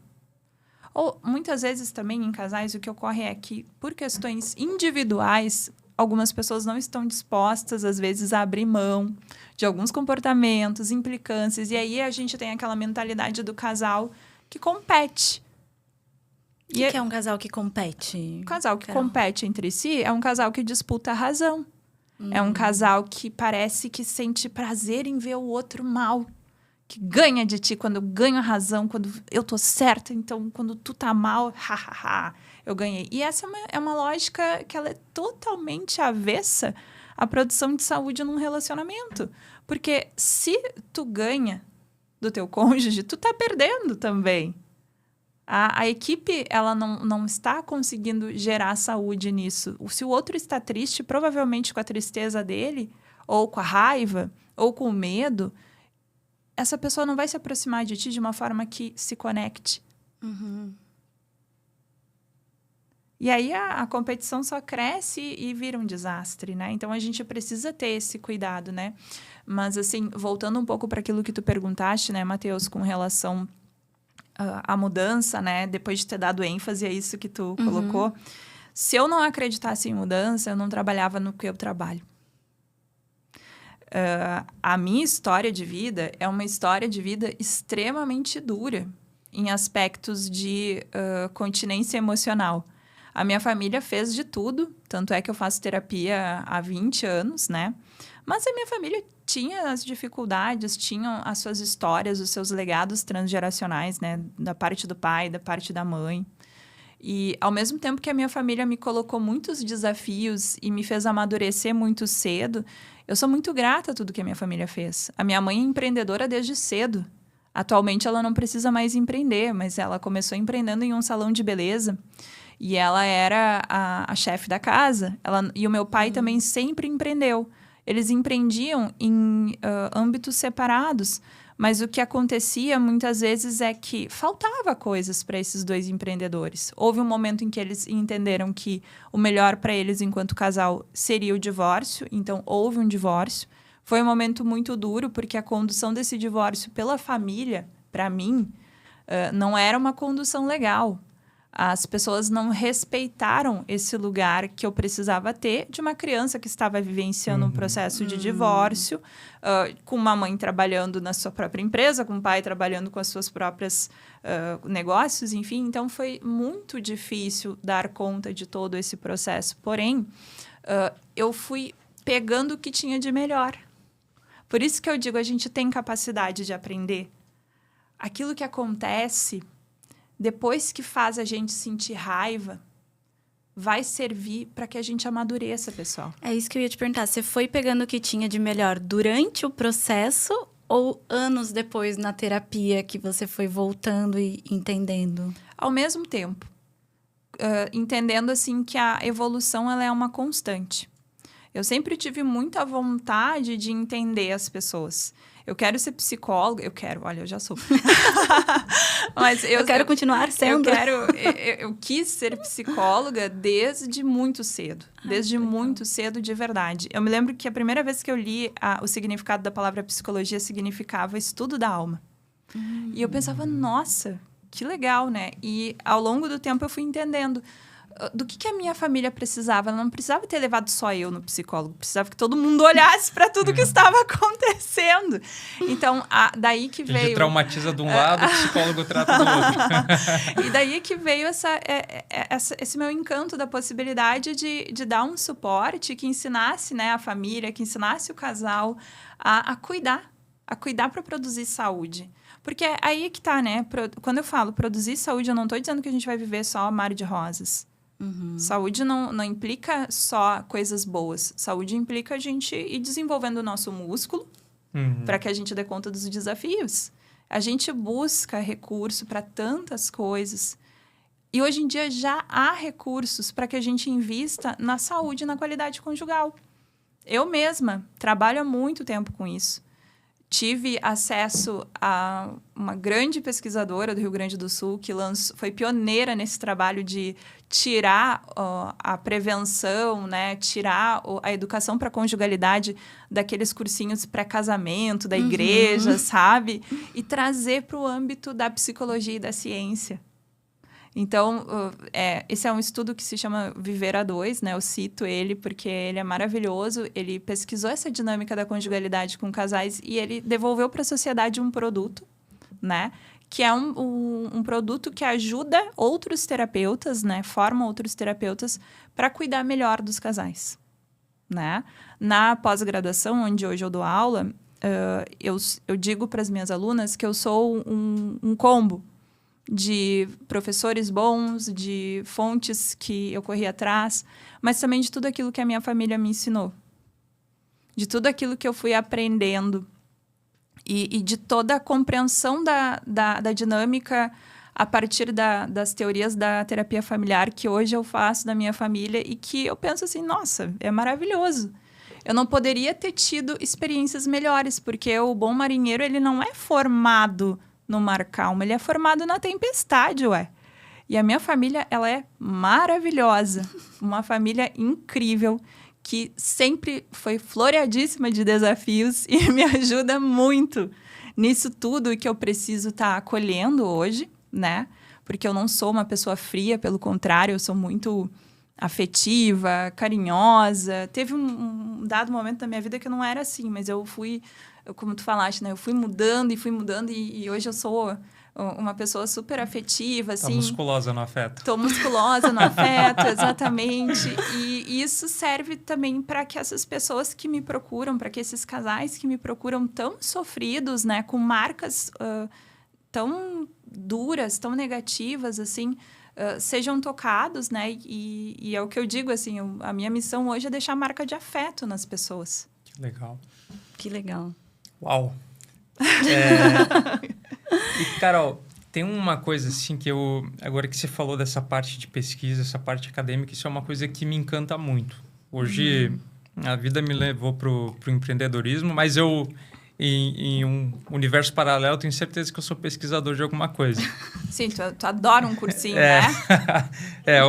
S1: Ou, muitas vezes também, em casais, o que ocorre é que, por questões individuais, algumas pessoas não estão dispostas, às vezes, a abrir mão de alguns comportamentos, implicâncias. E aí, a gente tem aquela mentalidade do casal que compete.
S2: O que é um casal que compete?
S1: Um casal que compete entre si é um casal que disputa a razão. É um casal que parece que sente prazer em ver o outro mal. Que ganha de ti quando eu ganho a razão, quando eu tô certa. Então, quando tu tá mal, eu ganhei. E essa é uma lógica que ela é totalmente avessa à produção de saúde num relacionamento. Porque se tu ganha do teu cônjuge, tu tá perdendo também. A equipe, ela não está conseguindo gerar saúde nisso. Se o outro está triste, provavelmente com a tristeza dele, ou com a raiva, ou com o medo, essa pessoa não vai se aproximar de ti de uma forma que se conecte. E aí a competição só cresce e vira um desastre, né? Então, a gente precisa ter esse cuidado, né? Mas, assim, voltando um pouco para aquilo que tu perguntaste, né, Matheus, com relação à mudança, né? Depois de ter dado ênfase a isso que tu colocou. Se eu não acreditasse em mudança, eu não trabalhava no que eu trabalho. A minha história de vida é uma história de vida extremamente dura em aspectos de continência emocional. A minha família fez de tudo, tanto é que eu faço terapia há 20 anos, né? Mas a minha família tinha as dificuldades, tinham as suas histórias, os seus legados transgeracionais, né? Da parte do pai, da parte da mãe. E, ao mesmo tempo que a minha família me colocou muitos desafios e me fez amadurecer muito cedo, eu sou muito grata a tudo que a minha família fez. A minha mãe é empreendedora desde cedo. Atualmente, ela não precisa mais empreender, mas ela começou empreendendo em um salão de beleza. E ela era a chefe da casa. E o meu pai também sempre empreendeu. Eles empreendiam em âmbitos separados, mas o que acontecia muitas vezes é que faltava coisas para esses dois empreendedores. Houve um momento em que eles entenderam que o melhor para eles enquanto casal seria o divórcio, então houve um divórcio. Foi um momento muito duro, porque a condução desse divórcio pela família, para mim, não era uma condução legal. As pessoas não respeitaram esse lugar que eu precisava ter de uma criança que estava vivenciando um processo de divórcio, com uma mãe trabalhando na sua própria empresa, com um pai trabalhando com as suas próprias negócios, enfim. Então, foi muito difícil dar conta de todo esse processo. Porém, eu fui pegando o que tinha de melhor. Por isso que eu digo, a gente tem capacidade de aprender. Aquilo que acontece, depois que faz a gente sentir raiva, vai servir para que a gente amadureça, pessoal.
S2: É isso que eu ia te perguntar. Você foi pegando o que tinha de melhor durante o processo ou anos depois na terapia que você foi voltando e entendendo?
S1: Ao mesmo tempo. Entendendo, assim, que a evolução ela é uma constante. Eu sempre tive muita vontade de entender as pessoas. Eu quero ser psicóloga. Eu já sou. Mas
S2: eu quero continuar sendo.
S1: Eu quis ser psicóloga desde muito cedo. Desde muito cedo, de verdade. Eu me lembro que a primeira vez que eu li o significado da palavra psicologia significava estudo da alma. E eu pensava, nossa, que legal, né? E ao longo do tempo eu fui entendendo do que a minha família precisava. Ela não precisava ter levado só eu no psicólogo. Precisava que todo mundo olhasse para tudo que estava acontecendo. Então, daí que veio...
S3: Ele traumatiza de um lado, o psicólogo trata do outro.
S1: E daí que veio esse meu encanto da possibilidade de dar um suporte que ensinasse, né, a família, que ensinasse o casal a cuidar. A cuidar para produzir saúde. Porque aí que tá, né? Quando eu falo produzir saúde, eu não estou dizendo que a gente vai viver só mar de rosas. Saúde não implica só coisas boas. Saúde implica a gente ir desenvolvendo o nosso músculo para que a gente dê conta dos desafios. A gente busca recurso para tantas coisas. E hoje em dia já há recursos para que a gente invista na saúde e na qualidade conjugal. Eu mesma trabalho há muito tempo com isso. Tive acesso a uma grande pesquisadora do Rio Grande do Sul que foi pioneira nesse trabalho de tirar a prevenção, né? Tirar a educação para a conjugalidade daqueles cursinhos pré-casamento, da igreja, sabe? E trazer para o âmbito da psicologia e da ciência. Então, esse é um estudo que se chama Viver a Dois, né? Eu cito ele porque ele é maravilhoso. Ele pesquisou essa dinâmica da conjugalidade com casais e ele devolveu para a sociedade um produto, né? Que é um produto que ajuda outros terapeutas, né? Forma outros terapeutas para cuidar melhor dos casais, né? Na pós-graduação, onde hoje eu dou aula, eu digo para as minhas alunas que eu sou um combo de professores bons, de fontes que eu corri atrás, mas também de tudo aquilo que a minha família me ensinou. De tudo aquilo que eu fui aprendendo. E de toda a compreensão da dinâmica a partir das teorias da terapia familiar que hoje eu faço da minha família e que eu penso assim, nossa, é maravilhoso. Eu não poderia ter tido experiências melhores, porque o bom marinheiro ele não é formado no mar calmo, ele é formado na tempestade, ué. E a minha família, ela é maravilhosa. Uma família incrível, que sempre foi floreadíssima de desafios e me ajuda muito nisso tudo que eu preciso estar acolhendo hoje, né? Porque eu não sou uma pessoa fria, pelo contrário, eu sou muito afetiva, carinhosa. Teve um dado momento da minha vida que eu não era assim, mas eu fui... Como tu falaste, né? Eu fui mudando e hoje eu sou uma pessoa super afetiva, assim.
S3: Tá musculosa no afeto.
S1: Tô musculosa no afeto, exatamente. E isso serve também para que essas pessoas que me procuram, para que esses casais que me procuram tão sofridos, né? Com marcas tão duras, tão negativas, assim, sejam tocados, né? E é o que eu digo, assim, a minha missão hoje é deixar marca de afeto nas pessoas.
S3: Que legal.
S2: Que legal.
S3: Uau! E, Carol, tem uma coisa assim que agora que você falou dessa parte de pesquisa, essa parte acadêmica, isso é uma coisa que me encanta muito. Hoje, a vida me levou pro empreendedorismo, mas eu, em um universo paralelo, tenho certeza que eu sou pesquisador de alguma coisa.
S1: Sim, tu adora um cursinho, né?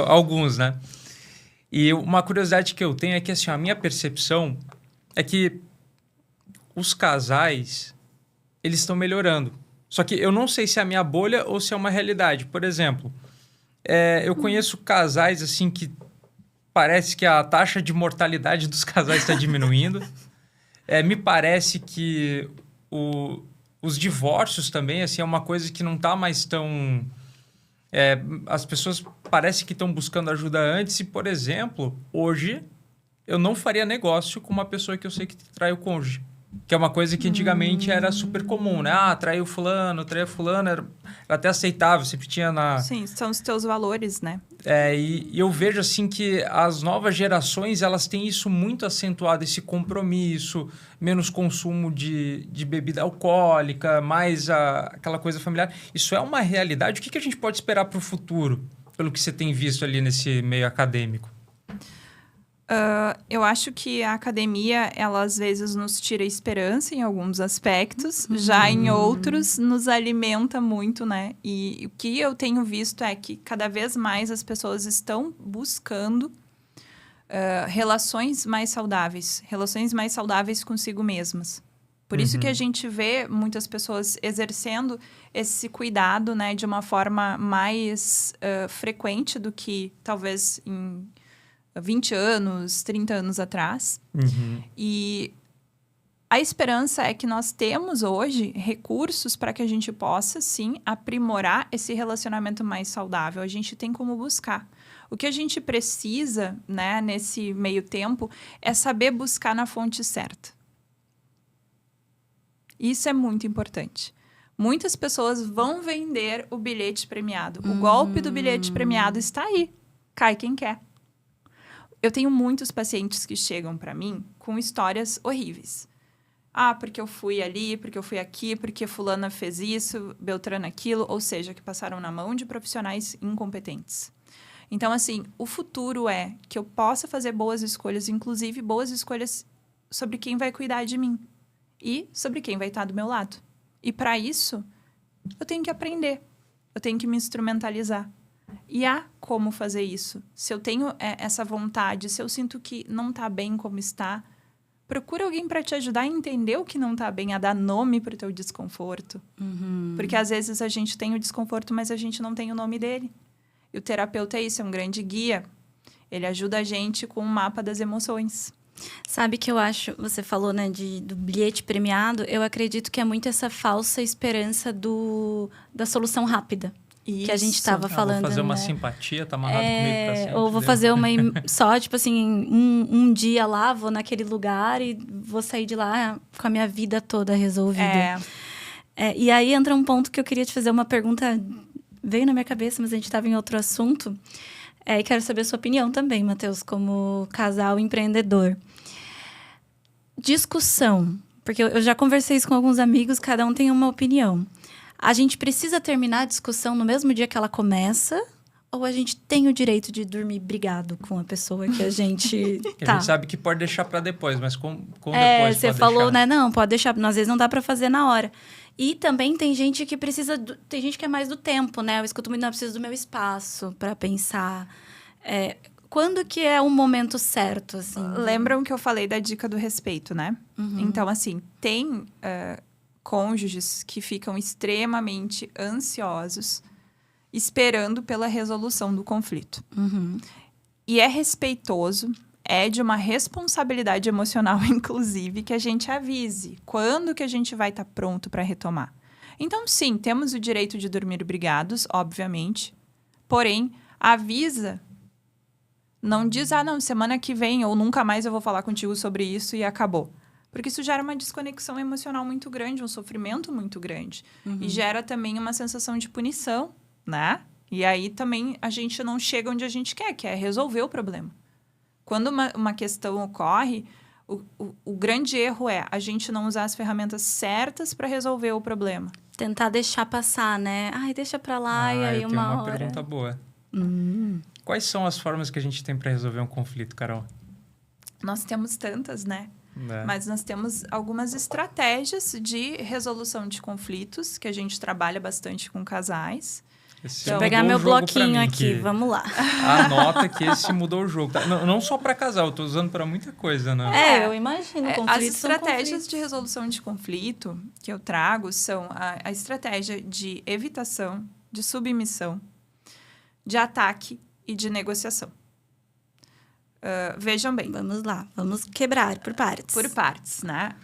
S3: Alguns, né? E uma curiosidade que eu tenho é que, assim, a minha percepção é que os casais, eles estão melhorando. Só que eu não sei se é a minha bolha ou se é uma realidade. Por exemplo, eu conheço casais assim que parece que a taxa de mortalidade dos casais está diminuindo. Me parece que os divórcios também assim, é uma coisa que não está mais tão... as pessoas parecem que estão buscando ajuda antes. E, por exemplo, hoje eu não faria negócio com uma pessoa que eu sei que trai o cônjuge. Que é uma coisa que antigamente era super comum, né? Traiu fulano, era até aceitável, sempre tinha na...
S1: Sim, são os teus valores, né?
S3: E eu vejo, assim, que as novas gerações, elas têm isso muito acentuado, esse compromisso, menos consumo de bebida alcoólica, mais aquela coisa familiar. Isso é uma realidade? O que a gente pode esperar para o futuro, pelo que você tem visto ali nesse meio acadêmico?
S1: Eu acho que a academia, ela às vezes nos tira esperança em alguns aspectos, já em outros nos alimenta muito, né? E o que eu tenho visto é que cada vez mais as pessoas estão buscando relações mais saudáveis consigo mesmas. Por isso que a gente vê muitas pessoas exercendo esse cuidado, né, de uma forma mais frequente do que talvez em 20 anos, 30 anos atrás. E a esperança é que nós temos hoje recursos para que a gente possa, sim, aprimorar esse relacionamento mais saudável. A gente tem como buscar. O que a gente precisa, né, nesse meio tempo, é saber buscar na fonte certa. Isso é muito importante. Muitas pessoas vão vender o bilhete premiado. O golpe do bilhete premiado está aí. Cai quem quer. Eu tenho muitos pacientes que chegam para mim com histórias horríveis. Porque eu fui ali, porque eu fui aqui, porque fulana fez isso, beltrana aquilo. Ou seja, que passaram na mão de profissionais incompetentes. Então, assim, o futuro é que eu possa fazer boas escolhas, inclusive boas escolhas sobre quem vai cuidar de mim. E sobre quem vai estar do meu lado. E para isso, eu tenho que aprender. Eu tenho que me instrumentalizar. E há como fazer isso. Se eu tenho essa vontade, se eu sinto que não está bem como está, procura alguém para te ajudar a entender o que não está bem, a dar nome para o teu desconforto. Porque às vezes a gente tem o desconforto, mas a gente não tem o nome dele. E o terapeuta é isso, é um grande guia. Ele ajuda a gente com o mapa das emoções.
S2: Sabe que eu acho, você falou, né, do bilhete premiado, eu acredito que é muito essa falsa esperança da solução rápida.
S1: Isso.
S2: Que a gente estava falando,
S3: vou fazer uma
S2: né?
S3: simpatia, tá amarrado comigo pra sempre.
S2: Ou vou fazer uma só, tipo assim, um dia lá, vou naquele lugar e vou sair de lá com a minha vida toda resolvida. E aí entra um ponto que eu queria te fazer uma pergunta, veio na minha cabeça, mas a gente estava em outro assunto. E quero saber a sua opinião também, Matheus, como casal empreendedor. Discussão, porque eu já conversei isso com alguns amigos, cada um tem uma opinião. A gente precisa terminar a discussão no mesmo dia que ela começa? Ou a gente tem o direito de dormir brigado com a pessoa que a gente
S3: A gente sabe que pode deixar para depois, mas com depois
S2: você
S3: pode
S2: falou,
S3: deixar.
S2: né? Não, pode deixar. Às vezes não dá para fazer na hora. E também tem gente que precisa... Tem gente que é mais do tempo, né? Eu escuto muito, não, eu preciso do meu espaço para pensar. Quando que é o momento certo, assim?
S1: Lembram que eu falei da dica do respeito, né? Então, assim, tem cônjuges que ficam extremamente ansiosos esperando pela resolução do conflito. E é respeitoso, é de uma responsabilidade emocional, inclusive, que a gente avise quando que a gente vai estar pronto para retomar. Então, sim, temos o direito de dormir brigados, obviamente. Porém, avisa. Não diz, não, semana que vem ou nunca mais eu vou falar contigo sobre isso e acabou. Porque isso gera uma desconexão emocional muito grande, um sofrimento muito grande. E gera também uma sensação de punição, né? E aí também a gente não chega onde a gente quer, que é resolver o problema. Quando uma questão ocorre, o grande erro é a gente não usar as ferramentas certas para resolver o problema.
S2: Tentar deixar passar, né? Ai, deixa pra lá e aí
S3: eu tenho uma
S2: hora...
S3: pergunta boa. Quais são as formas que a gente tem para resolver um conflito, Carol?
S1: Nós temos tantas, né? Mas nós temos algumas estratégias de resolução de conflitos que a gente trabalha bastante com casais.
S2: Deixa eu pegar meu bloquinho aqui, vamos lá.
S3: Anota que esse mudou o jogo. Tá? Não só para casal, eu tô usando para muita coisa, né?
S2: Eu imagino.
S1: As estratégias de resolução de conflito que eu trago são a estratégia de evitação, de submissão, de ataque e de negociação. Vejam bem.
S2: Vamos lá, vamos quebrar por partes.
S1: Por partes, né?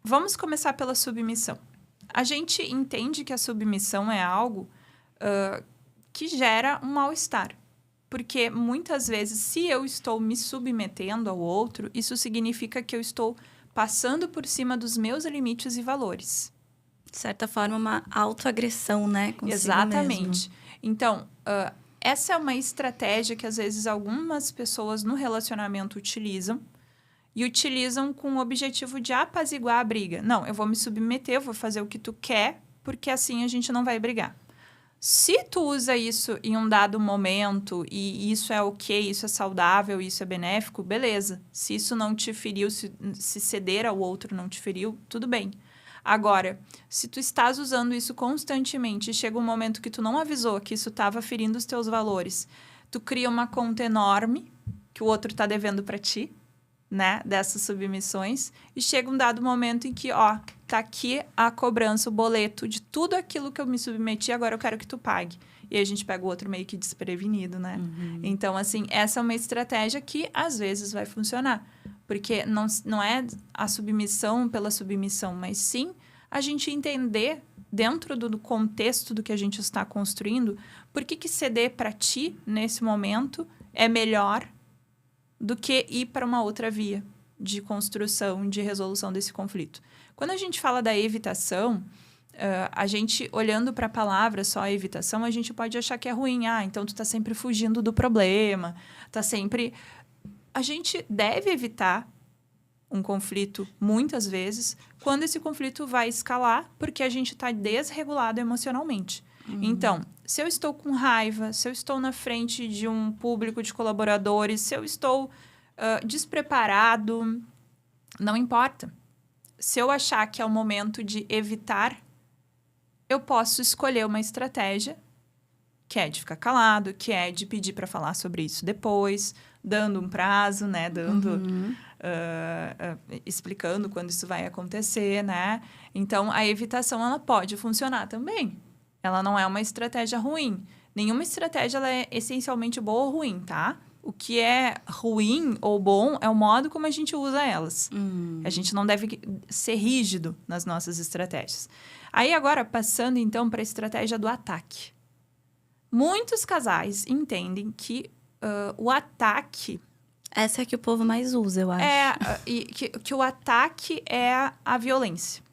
S1: Vamos começar pela submissão. A gente entende que a submissão é algo que gera um mal-estar. Porque muitas vezes, se eu estou me submetendo ao outro, isso significa que eu estou passando por cima dos meus limites e valores.
S2: De certa forma, uma autoagressão, né? Consigo
S1: Exatamente.
S2: mesmo.
S1: Então, essa é uma estratégia que, às vezes, algumas pessoas no relacionamento utilizam. E utilizam com o objetivo de apaziguar a briga. Não, eu vou me submeter, eu vou fazer o que tu quer, porque assim a gente não vai brigar. Se tu usa isso em um dado momento e isso é ok, isso é saudável, isso é benéfico, beleza. Se isso não te feriu, se ceder ao outro não te feriu, tudo bem. Agora, se tu estás usando isso constantemente e chega um momento que tu não avisou que isso estava ferindo os teus valores, tu cria uma conta enorme que o outro está devendo para ti, né, dessas submissões, e chega um dado momento em que, tá aqui a cobrança, o boleto de tudo aquilo que eu me submeti, agora eu quero que tu pague. E aí a gente pega o outro meio que desprevenido, né? Então, assim, essa é uma estratégia que às vezes vai funcionar. Porque não é a submissão pela submissão, mas sim a gente entender, dentro do contexto do que a gente está construindo, por que ceder para ti, nesse momento, é melhor do que ir para uma outra via de construção, de resolução desse conflito. Quando a gente fala da evitação, a gente, olhando para a palavra só a evitação, a gente pode achar que é ruim. Então tu está sempre fugindo do problema, tá sempre... A gente deve evitar um conflito, muitas vezes, quando esse conflito vai escalar, porque a gente está desregulado emocionalmente. Então, se eu estou com raiva, se eu estou na frente de um público de colaboradores, se eu estou despreparado, não importa. Se eu achar que é o momento de evitar, eu posso escolher uma estratégia que é de ficar calado, que é de pedir para falar sobre isso depois, dando um prazo, né? Explicando quando isso vai acontecer, né? Então, a evitação, ela pode funcionar também. Ela não é uma estratégia ruim. Nenhuma estratégia ela é essencialmente boa ou ruim, tá? O que é ruim ou bom é o modo como a gente usa elas. A gente não deve ser rígido nas nossas estratégias. Aí, agora, passando, então, para a estratégia do ataque. Muitos casais entendem que o ataque...
S2: Essa é a que o povo mais usa, eu acho.
S1: Que o ataque é a violência.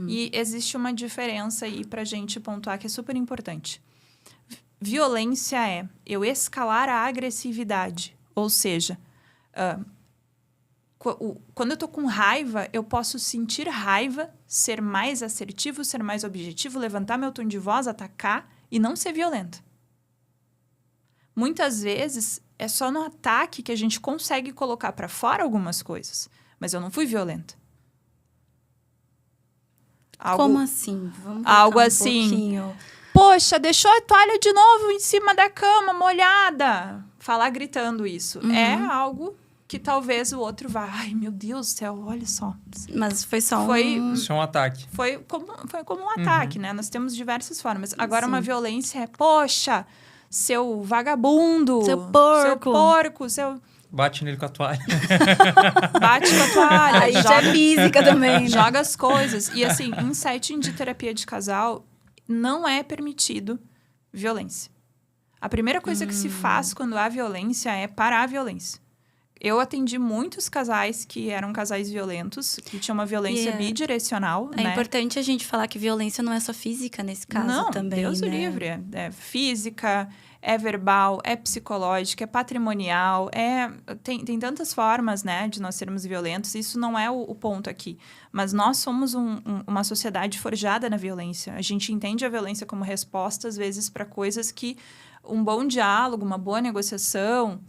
S1: E existe uma diferença aí pra gente pontuar que é super importante. Violência é eu escalar a agressividade. Ou seja, quando eu tô com raiva, eu posso sentir raiva, ser mais assertivo, ser mais objetivo, levantar meu tom de voz, atacar e não ser violenta. Muitas vezes, é só no ataque que a gente consegue colocar pra fora algumas coisas. Mas eu não fui violenta.
S2: Como assim? Vamos
S1: algo assim.
S2: Pouquinho.
S1: Poxa, deixou a toalha de novo em cima da cama, molhada. Falar gritando isso. É algo que talvez o outro vá... Ai, meu Deus do céu, olha só.
S2: Mas foi só
S3: Isso é um ataque.
S1: Foi como um ataque, né? Nós temos diversas formas. Agora, uma violência é... Poxa, seu vagabundo.
S2: Seu porco.
S3: Bate nele com a toalha.
S1: Bate com a toalha.
S2: Aí já é física também, né?
S1: Joga as coisas. E assim, em setting de terapia de casal, não é permitido violência. A primeira coisa que se faz quando há violência é parar a violência. Eu atendi muitos casais que eram casais violentos, que tinham uma violência bidirecional,
S2: É
S1: né?
S2: importante a gente falar que violência não é só física nesse caso
S1: Não,
S2: também,
S1: Deus o
S2: né?
S1: livre. É física, é verbal, é psicológica, é patrimonial, tem tantas formas, né, de nós sermos violentos. Isso não é o ponto aqui. Mas nós somos uma sociedade forjada na violência. A gente entende a violência como resposta, às vezes, para coisas que um bom diálogo, uma boa negociação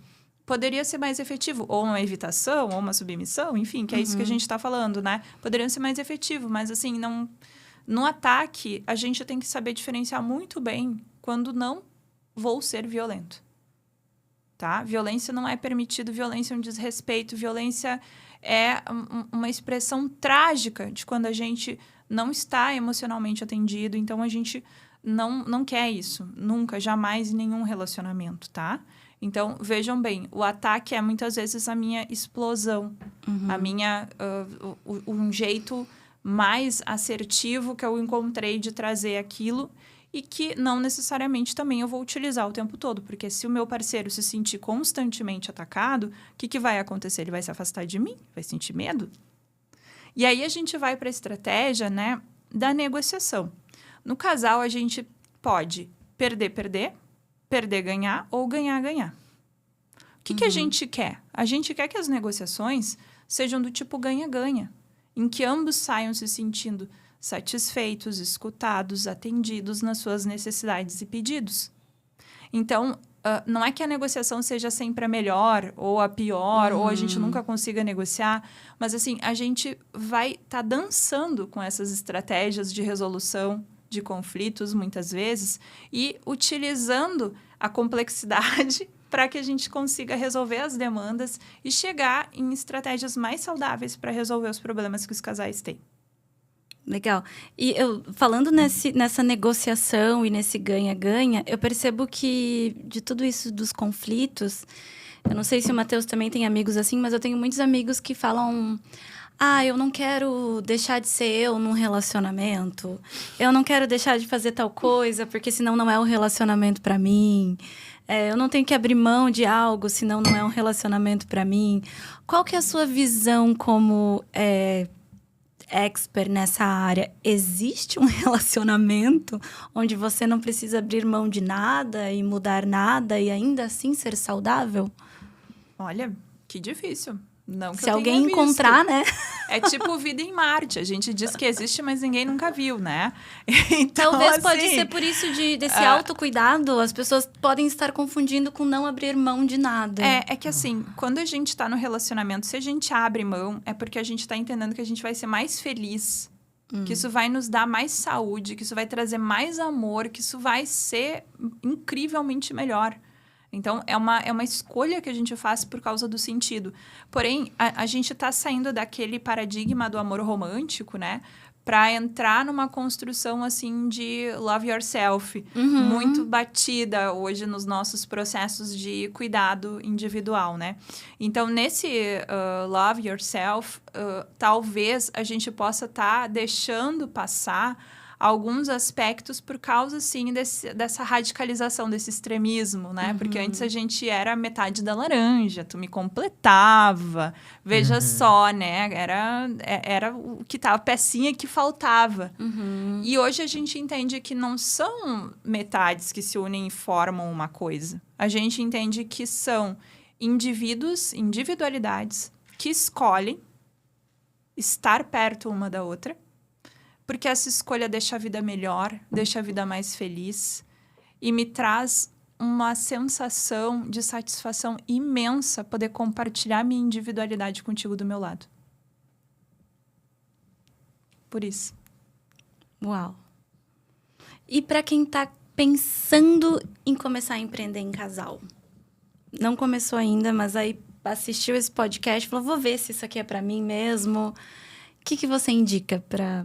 S1: poderia ser mais efetivo. Ou uma evitação, ou uma submissão, enfim, que é isso que a gente está falando, né? Poderia ser mais efetivo, mas assim, não... No ataque, a gente tem que saber diferenciar muito bem quando não vou ser violento, tá? Violência não é permitido, violência é um desrespeito, violência é uma expressão trágica de quando a gente não está emocionalmente atendido, então a gente não quer isso, nunca, jamais em nenhum relacionamento, tá? Então, vejam bem, o ataque é muitas vezes a minha explosão, a minha, um jeito mais assertivo que eu encontrei de trazer aquilo e que não necessariamente também eu vou utilizar o tempo todo, porque se o meu parceiro se sentir constantemente atacado, o que vai acontecer? Ele vai se afastar de mim? Vai sentir medo? E aí a gente vai para a estratégia, né, da negociação. No casal, a gente pode perder, ganhar ou ganhar. O que a gente quer? A gente quer que as negociações sejam do tipo ganha-ganha, em que ambos saiam se sentindo satisfeitos, escutados, atendidos nas suas necessidades e pedidos. Então, não é que a negociação seja sempre a melhor ou a pior, ou a gente nunca consiga negociar, mas assim, a gente vai estar dançando com essas estratégias de resolução de conflitos, muitas vezes, e utilizando a complexidade para que a gente consiga resolver as demandas e chegar em estratégias mais saudáveis para resolver os problemas que os casais têm.
S2: Legal. E eu, falando nessa negociação e nesse ganha-ganha, eu percebo que de tudo isso dos conflitos, eu não sei se o Matheus também tem amigos assim, mas eu tenho muitos amigos que falam... eu não quero deixar de ser eu num relacionamento. Eu não quero deixar de fazer tal coisa, porque senão não é um relacionamento para mim. Eu não tenho que abrir mão de algo, senão não é um relacionamento para mim. Qual que é a sua visão como expert nessa área? Existe um relacionamento onde você não precisa abrir mão de nada e mudar nada e ainda assim ser saudável?
S1: Olha, que difícil. Não que
S2: Se
S1: eu
S2: alguém
S1: tenha
S2: encontrar,
S1: visto.
S2: né?
S1: É tipo vida em Marte. A gente diz que existe, mas ninguém nunca viu, né? Então,
S2: Talvez
S1: assim,
S2: pode ser por isso desse autocuidado. As pessoas podem estar confundindo com não abrir mão de nada.
S1: É que assim, quando a gente tá no relacionamento, se a gente abre mão, é porque a gente tá entendendo que a gente vai ser mais feliz. Que isso vai nos dar mais saúde, que isso vai trazer mais amor, que isso vai ser incrivelmente melhor. Então, é uma escolha que a gente faz por causa do sentido. Porém, a gente está saindo daquele paradigma do amor romântico, né? Para entrar numa construção, assim, de love yourself. Muito batida hoje nos nossos processos de cuidado individual, né? Então, nesse love yourself, talvez a gente possa estar deixando passar alguns aspectos por causa, sim, dessa radicalização, desse extremismo, né? Porque antes a gente era metade da laranja, tu me completava. Veja só, né? Era o que tava, a pecinha que faltava. E hoje a gente entende que não são metades que se unem e formam uma coisa. A gente entende que são indivíduos, individualidades, que escolhem estar perto uma da outra, porque essa escolha deixa a vida melhor, deixa a vida mais feliz e me traz uma sensação de satisfação imensa poder compartilhar minha individualidade contigo do meu lado. Por isso.
S2: Uau! E para quem está pensando em começar a empreender em casal? Não começou ainda, mas aí assistiu esse podcast e falou, vou ver se isso aqui é para mim mesmo. O que você indica para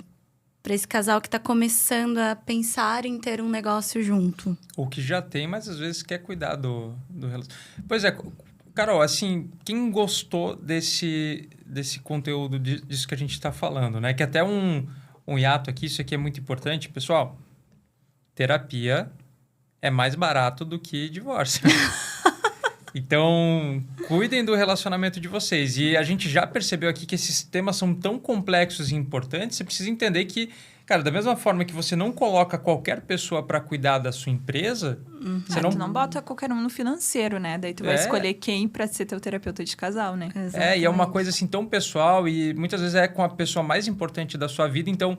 S2: esse casal que está começando a pensar em ter um negócio junto?
S3: Ou que já tem, mas às vezes quer cuidar do relacionamento. Pois é, Carol, assim, quem gostou desse conteúdo, disso que a gente está falando, né? Que até um hiato aqui, isso aqui é muito importante. Pessoal, terapia é mais barato do que divórcio. Então, cuidem do relacionamento de vocês. E a gente já percebeu aqui que esses temas são tão complexos e importantes, você precisa entender que, cara, da mesma forma que você não coloca qualquer pessoa para cuidar da sua empresa, você
S1: Tu não bota qualquer um no financeiro, né? Daí tu vai escolher quem para ser teu terapeuta de casal, né?
S2: Exatamente.
S3: E é uma coisa assim tão pessoal e muitas vezes é com a pessoa mais importante da sua vida. Então,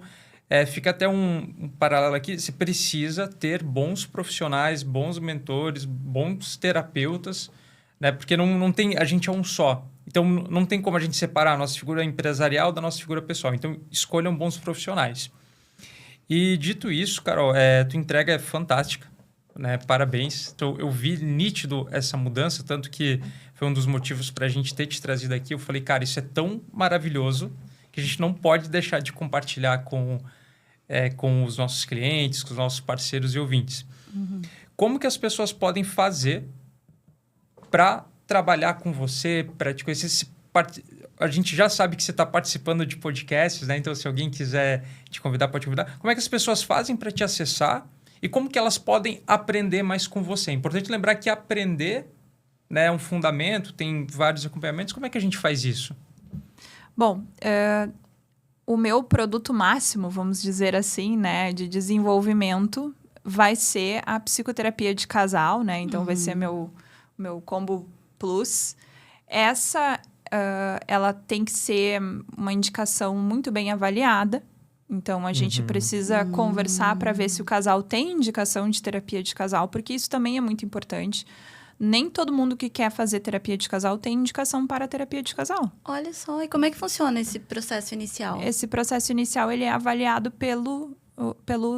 S3: fica até um paralelo aqui. Você precisa ter bons profissionais, bons mentores, bons terapeutas, né? Porque não tem, a gente é um só. Então, não tem como a gente separar a nossa figura empresarial da nossa figura pessoal. Então, escolham bons profissionais. E dito isso, Carol, tua entrega é fantástica, né? Parabéns. Então, eu vi nítido essa mudança, tanto que foi um dos motivos para a gente ter te trazido aqui. Eu falei, cara, isso é tão maravilhoso que a gente não pode deixar de compartilhar com os nossos clientes, com os nossos parceiros e ouvintes. Como que as pessoas podem fazer para trabalhar com você, para te conhecer? A gente já sabe que você está participando de podcasts, né? Então, se alguém quiser te convidar, pode te convidar. Como é que as pessoas fazem para te acessar e como que elas podem aprender mais com você? É importante lembrar que aprender, né, é um fundamento, tem vários acompanhamentos. Como é que a gente faz isso?
S1: Bom, o meu produto máximo, vamos dizer assim, né, de desenvolvimento vai ser a psicoterapia de casal, né? Então, vai ser meu Combo Plus. Essa, ela tem que ser uma indicação muito bem avaliada. Então, a gente precisa conversar para ver se o casal tem indicação de terapia de casal, porque isso também é muito importante. Nem todo mundo que quer fazer terapia de casal tem indicação para terapia de casal.
S2: Olha só, e como é que funciona esse processo inicial?
S1: Esse processo inicial, ele é avaliado pelo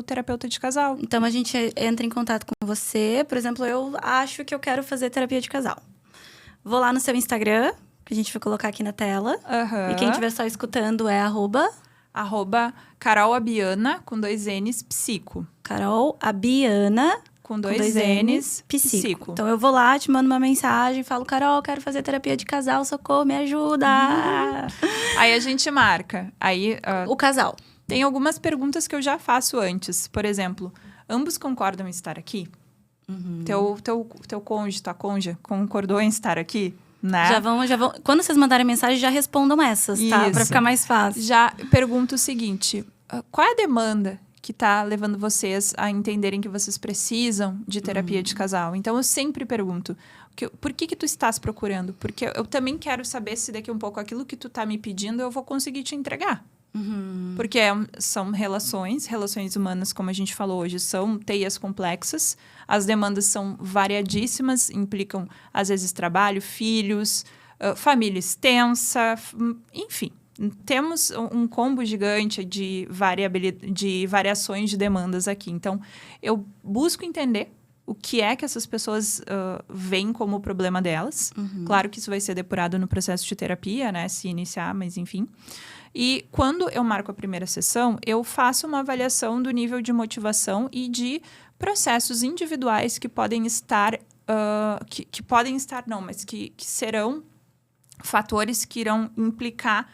S1: terapeuta de casal.
S2: Então, a gente entra em contato com você. Por exemplo, eu acho que eu quero fazer terapia de casal. Vou lá no seu Instagram, que a gente vai colocar aqui na tela. E quem estiver só escutando é
S1: @Carol Abiana, com 2 N's, psico.
S2: Carol Abiana,
S1: com 2 N's, psico.
S2: Então, eu vou lá, te mando uma mensagem, falo, Carol, quero fazer terapia de casal, socorro, me ajuda!
S1: Aí a gente marca. Aí,
S2: o casal.
S1: Tem algumas perguntas que eu já faço antes. Por exemplo, ambos concordam em estar aqui? Teu cônjuge, tua cônjuge, concordou em estar aqui? Né?
S2: Já vão. Quando vocês mandarem mensagem, já respondam essas, tá? Pra ficar mais fácil.
S1: Já pergunto o seguinte: qual é a demanda que tá levando vocês a entenderem que vocês precisam de terapia de casal? Então, eu sempre pergunto, por que tu estás procurando? Porque eu também quero saber se daqui um pouco aquilo que tu tá me pedindo, eu vou conseguir te entregar. Porque são relações humanas, como a gente falou hoje, são teias complexas. As demandas são variadíssimas, implicam, às vezes, trabalho, filhos, família extensa, enfim. Temos um combo gigante de variações de demandas aqui. Então, eu busco entender o que é que essas pessoas veem como o problema delas. Claro que isso vai ser depurado no processo de terapia, né? Se iniciar, mas enfim. E quando eu marco a primeira sessão, eu faço uma avaliação do nível de motivação e de processos individuais que podem estar... que podem estar, não, mas que serão fatores que irão implicar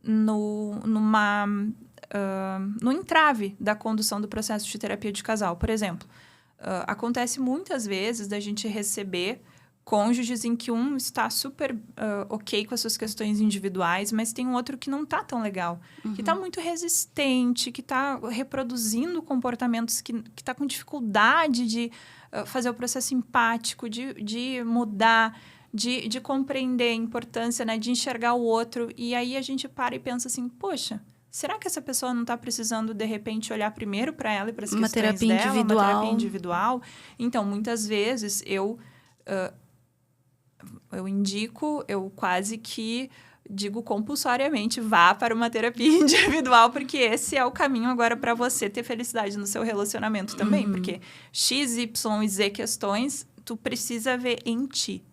S1: no entrave da condução do processo de terapia de casal. Por exemplo, acontece muitas vezes da gente receber cônjuges em que um está super ok com as suas questões individuais, mas tem um outro que não está tão legal, que está muito resistente, que está reproduzindo comportamentos que está com dificuldade de fazer o processo empático, de mudar, de compreender a importância, né, de enxergar o outro. E aí a gente para e pensa assim, poxa, será que essa pessoa não está precisando, de repente, olhar primeiro para ela e para as questões dela? Uma terapia individual. Então, muitas vezes, eu indico, eu quase que digo compulsoriamente, vá para uma terapia individual, porque esse é o caminho agora para você ter felicidade no seu relacionamento também. Porque X, Y e Z questões, tu precisa ver em ti.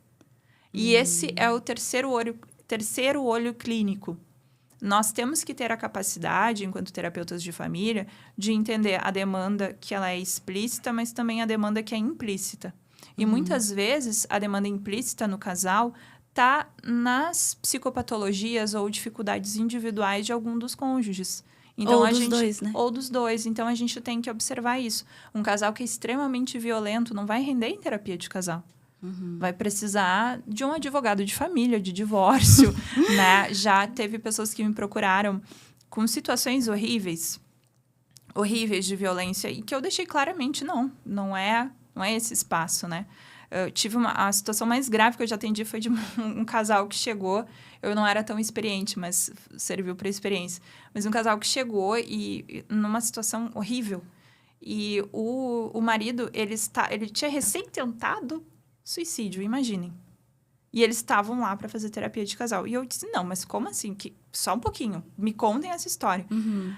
S1: E esse é o terceiro olho clínico. Nós temos que ter a capacidade, enquanto terapeutas de família, de entender a demanda que ela é explícita, mas também a demanda que é implícita. E muitas vezes a demanda implícita no casal está nas psicopatologias ou dificuldades individuais de algum dos cônjuges. Então,
S2: ou dos dois, né?
S1: Ou dos dois. Então, a gente tem que observar isso. Um casal que é extremamente violento não vai render em terapia de casal. Vai precisar de um advogado de família, de divórcio, né? Já teve pessoas que me procuraram com situações horríveis de violência, e que eu deixei claramente, não é esse espaço, né? Eu tive a situação mais grave que eu já atendi foi de um casal que chegou, eu não era tão experiente, mas serviu para experiência. Mas um casal que chegou e numa situação horrível. E o marido, ele tinha recém tentado suicídio, imaginem. E eles estavam lá para fazer terapia de casal. E eu disse, não, mas como assim? Só um pouquinho, me contem essa história.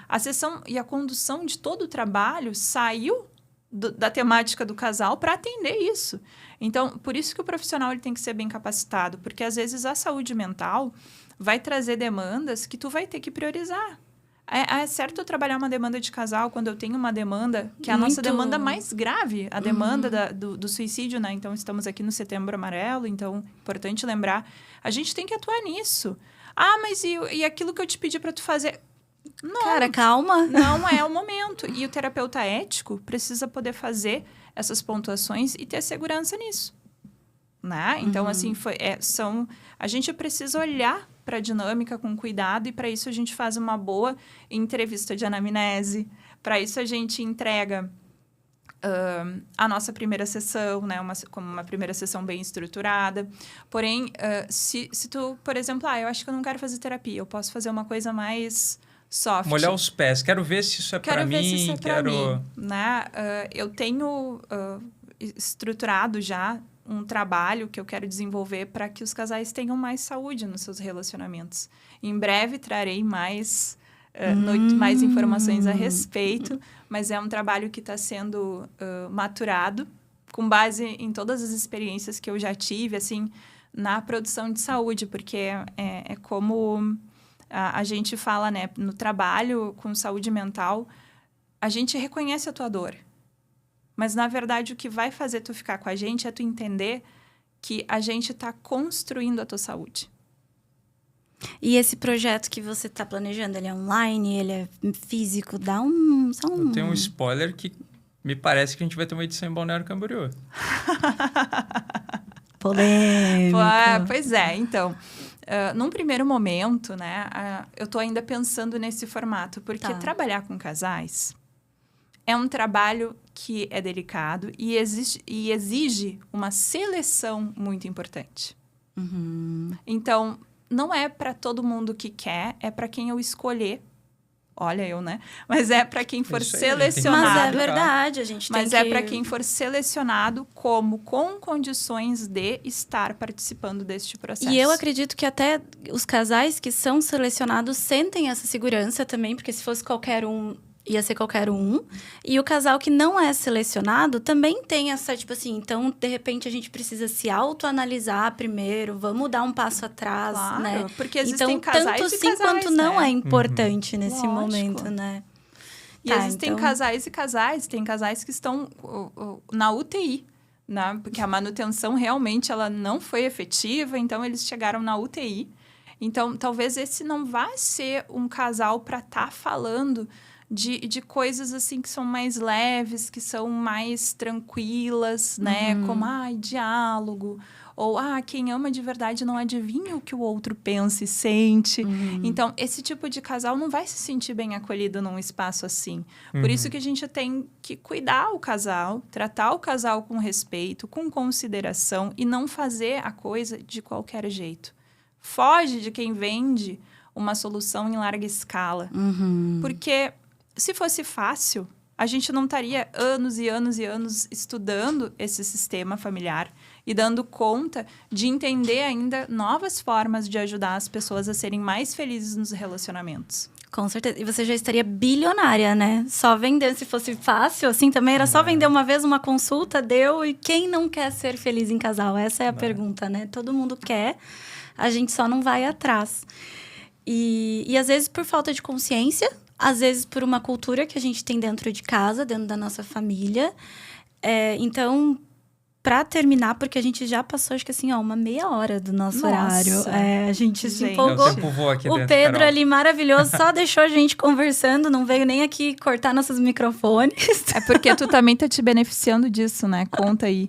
S1: A sessão e a condução de todo o trabalho saiu da temática do casal para atender isso. Então, por isso que o profissional ele tem que ser bem capacitado, porque às vezes a saúde mental vai trazer demandas que tu vai ter que priorizar. É certo eu trabalhar uma demanda de casal quando eu tenho uma demanda, que é a nossa demanda mais grave, a demanda do suicídio, né? Então, estamos aqui no Setembro Amarelo, então, importante lembrar, a gente tem que atuar nisso. Ah, mas e aquilo que eu te pedi para tu fazer? Não.
S2: Cara, calma.
S1: Não é o momento. E o terapeuta ético precisa poder fazer essas pontuações e ter segurança nisso. Né? Então, assim, a gente precisa olhar para a dinâmica com cuidado, e para isso a gente faz uma boa entrevista de anamnese. Para isso a gente entrega a nossa primeira sessão, né? Como uma primeira sessão bem estruturada. Porém, se tu, por exemplo, eu acho que eu não quero fazer terapia, eu posso fazer uma coisa mais soft.
S3: Molhar os pés. Quero ver se isso é para mim.
S1: Se isso é para mim, né? Eu tenho estruturado já um trabalho que eu quero desenvolver para que os casais tenham mais saúde nos seus relacionamentos. Em breve trarei mais informações a respeito, mas é um trabalho que está sendo maturado com base em todas as experiências que eu já tive, assim, na produção de saúde, porque é como a gente fala, né, no trabalho com saúde mental, a gente reconhece a tua dor. Mas, na verdade, o que vai fazer tu ficar com a gente é tu entender que a gente está construindo a tua saúde.
S2: E esse projeto que você está planejando, ele é online, ele é físico?
S3: Eu tenho um spoiler que me parece que a gente vai ter uma edição em Balneário Camboriú.
S2: Polêmico.
S1: Pois é, então... num primeiro momento, né, eu estou ainda pensando nesse formato, porque trabalhar com casais é um trabalho que é delicado e exige uma seleção muito importante. Então, não é para todo mundo que quer, é para quem eu escolher. Olha eu, né? Mas é para quem for selecionado.
S2: Mas é verdade, a gente tem
S1: Mas para quem for selecionado com condições de estar participando deste processo.
S2: E eu acredito que até os casais que são selecionados sentem essa segurança também, porque se fosse qualquer um, ia ser qualquer um. E o casal que não é selecionado também tem essa, tipo assim, então, de repente, a gente precisa se autoanalisar primeiro, vamos dar um passo atrás,
S1: claro,
S2: né?
S1: Porque existem casais
S2: tanto
S1: e
S2: sim
S1: casais,
S2: quanto não é importante nesse
S1: Lógico.
S2: momento, né?
S1: E existem casais e casais, tem casais que estão na UTI, né? Porque a manutenção realmente ela não foi efetiva, então eles chegaram na UTI. Então, talvez esse não vá ser um casal para estar falando de coisas assim que são mais leves, que são mais tranquilas, né? Como, diálogo. Ou, quem ama de verdade não adivinha o que o outro pensa e sente. Então, esse tipo de casal não vai se sentir bem acolhido num espaço assim. Por isso que a gente tem que cuidar o casal, tratar o casal com respeito, com consideração e não fazer a coisa de qualquer jeito. Foge de quem vende uma solução em larga escala. Porque se fosse fácil, a gente não estaria anos e anos e anos estudando esse sistema familiar e dando conta de entender ainda novas formas de ajudar as pessoas a serem mais felizes nos relacionamentos.
S2: Com certeza. E você já estaria bilionária, né? Só vendendo. Se fosse fácil, assim, também era só vender uma vez uma consulta, deu. E quem não quer ser feliz em casal? Essa é a pergunta, né? Todo mundo quer, a gente só não vai atrás. E às vezes por falta de consciência, às vezes por uma cultura que a gente tem dentro de casa, dentro da nossa família. Então, Pra terminar, porque a gente já passou, acho que assim, ó, uma meia hora do nosso horário. A gente se
S1: Gente.
S2: empolgou.
S3: O tempo voa aqui
S2: O
S3: dentro,
S2: Pedro
S3: Carol.
S2: ali, maravilhoso, só deixou a gente conversando, não veio nem aqui cortar nossos microfones.
S1: É porque tu também tá te beneficiando disso, né? Conta aí.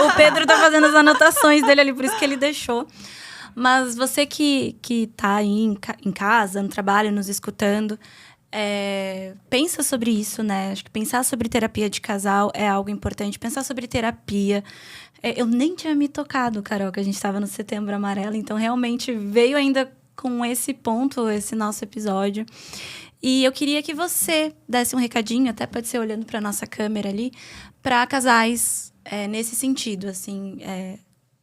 S2: O Pedro tá fazendo as anotações dele ali, por isso que ele deixou. Mas você que tá aí em casa, no trabalho, nos escutando, pensa sobre isso, né? Acho que pensar sobre terapia de casal é algo importante. Pensar sobre terapia. Eu nem tinha me tocado, Carol, que a gente estava no Setembro Amarelo. Então, realmente, veio ainda com esse ponto, esse nosso episódio. E eu queria que você desse um recadinho, até pode ser olhando para nossa câmera ali, para casais nesse sentido, assim...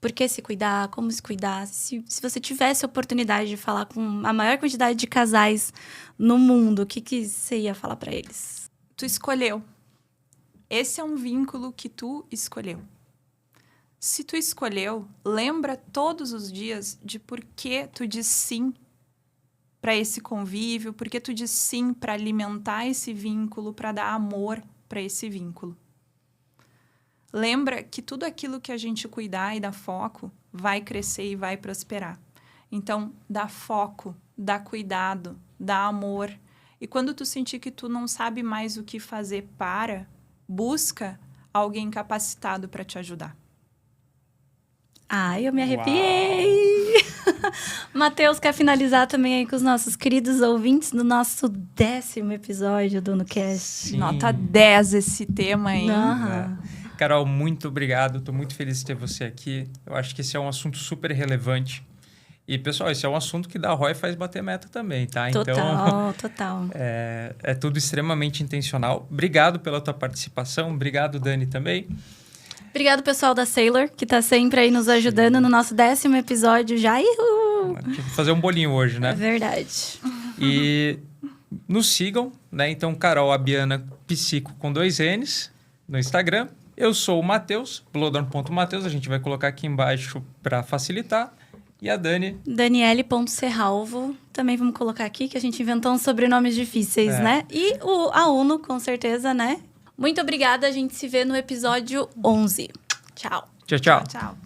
S2: por que se cuidar, como se cuidar. Se você tivesse a oportunidade de falar com a maior quantidade de casais no mundo, o que você ia falar para eles?
S1: Tu escolheu. Esse é um vínculo que tu escolheu. Se tu escolheu, lembra todos os dias de por que tu diz sim para esse convívio, por que tu diz sim para alimentar esse vínculo, para dar amor para esse vínculo. Lembra que tudo aquilo que a gente cuidar e dar foco vai crescer e vai prosperar. Então, dá foco, dá cuidado, dá amor. E quando tu sentir que tu não sabe mais o que fazer busca alguém capacitado para te ajudar.
S2: Ai, eu me arrepiei! Matheus, quer finalizar também aí com os nossos queridos ouvintes do nosso 10º episódio do NuCast?
S3: Sim.
S1: Nota 10 esse tema, hein?
S2: Aham.
S3: Carol, muito obrigado. Estou muito feliz de ter você aqui. Eu acho que esse é um assunto super relevante. E, pessoal, esse é um assunto que dá ROI e faz bater meta também, tá?
S2: Total.
S3: É tudo extremamente intencional. Obrigado pela tua participação. Obrigado, Dani, também.
S2: Obrigado, pessoal da Sailor, que tá sempre aí nos ajudando no nosso 10º episódio já.
S3: Tive que fazer um bolinho hoje, né?
S2: É verdade.
S3: E nos sigam, né? Então, Carol Abiana Psico com 2 N's no Instagram. Eu sou o Matheus, blodorn.mateus, a gente vai colocar aqui embaixo para facilitar. E a Dani...
S2: Daniele.serralvo, também vamos colocar aqui, que a gente inventou uns sobrenomes difíceis, né? E a Uno, com certeza, né? Muito obrigada, a gente se vê no episódio 11. Tchau.
S3: Tchau, tchau.
S1: Tchau.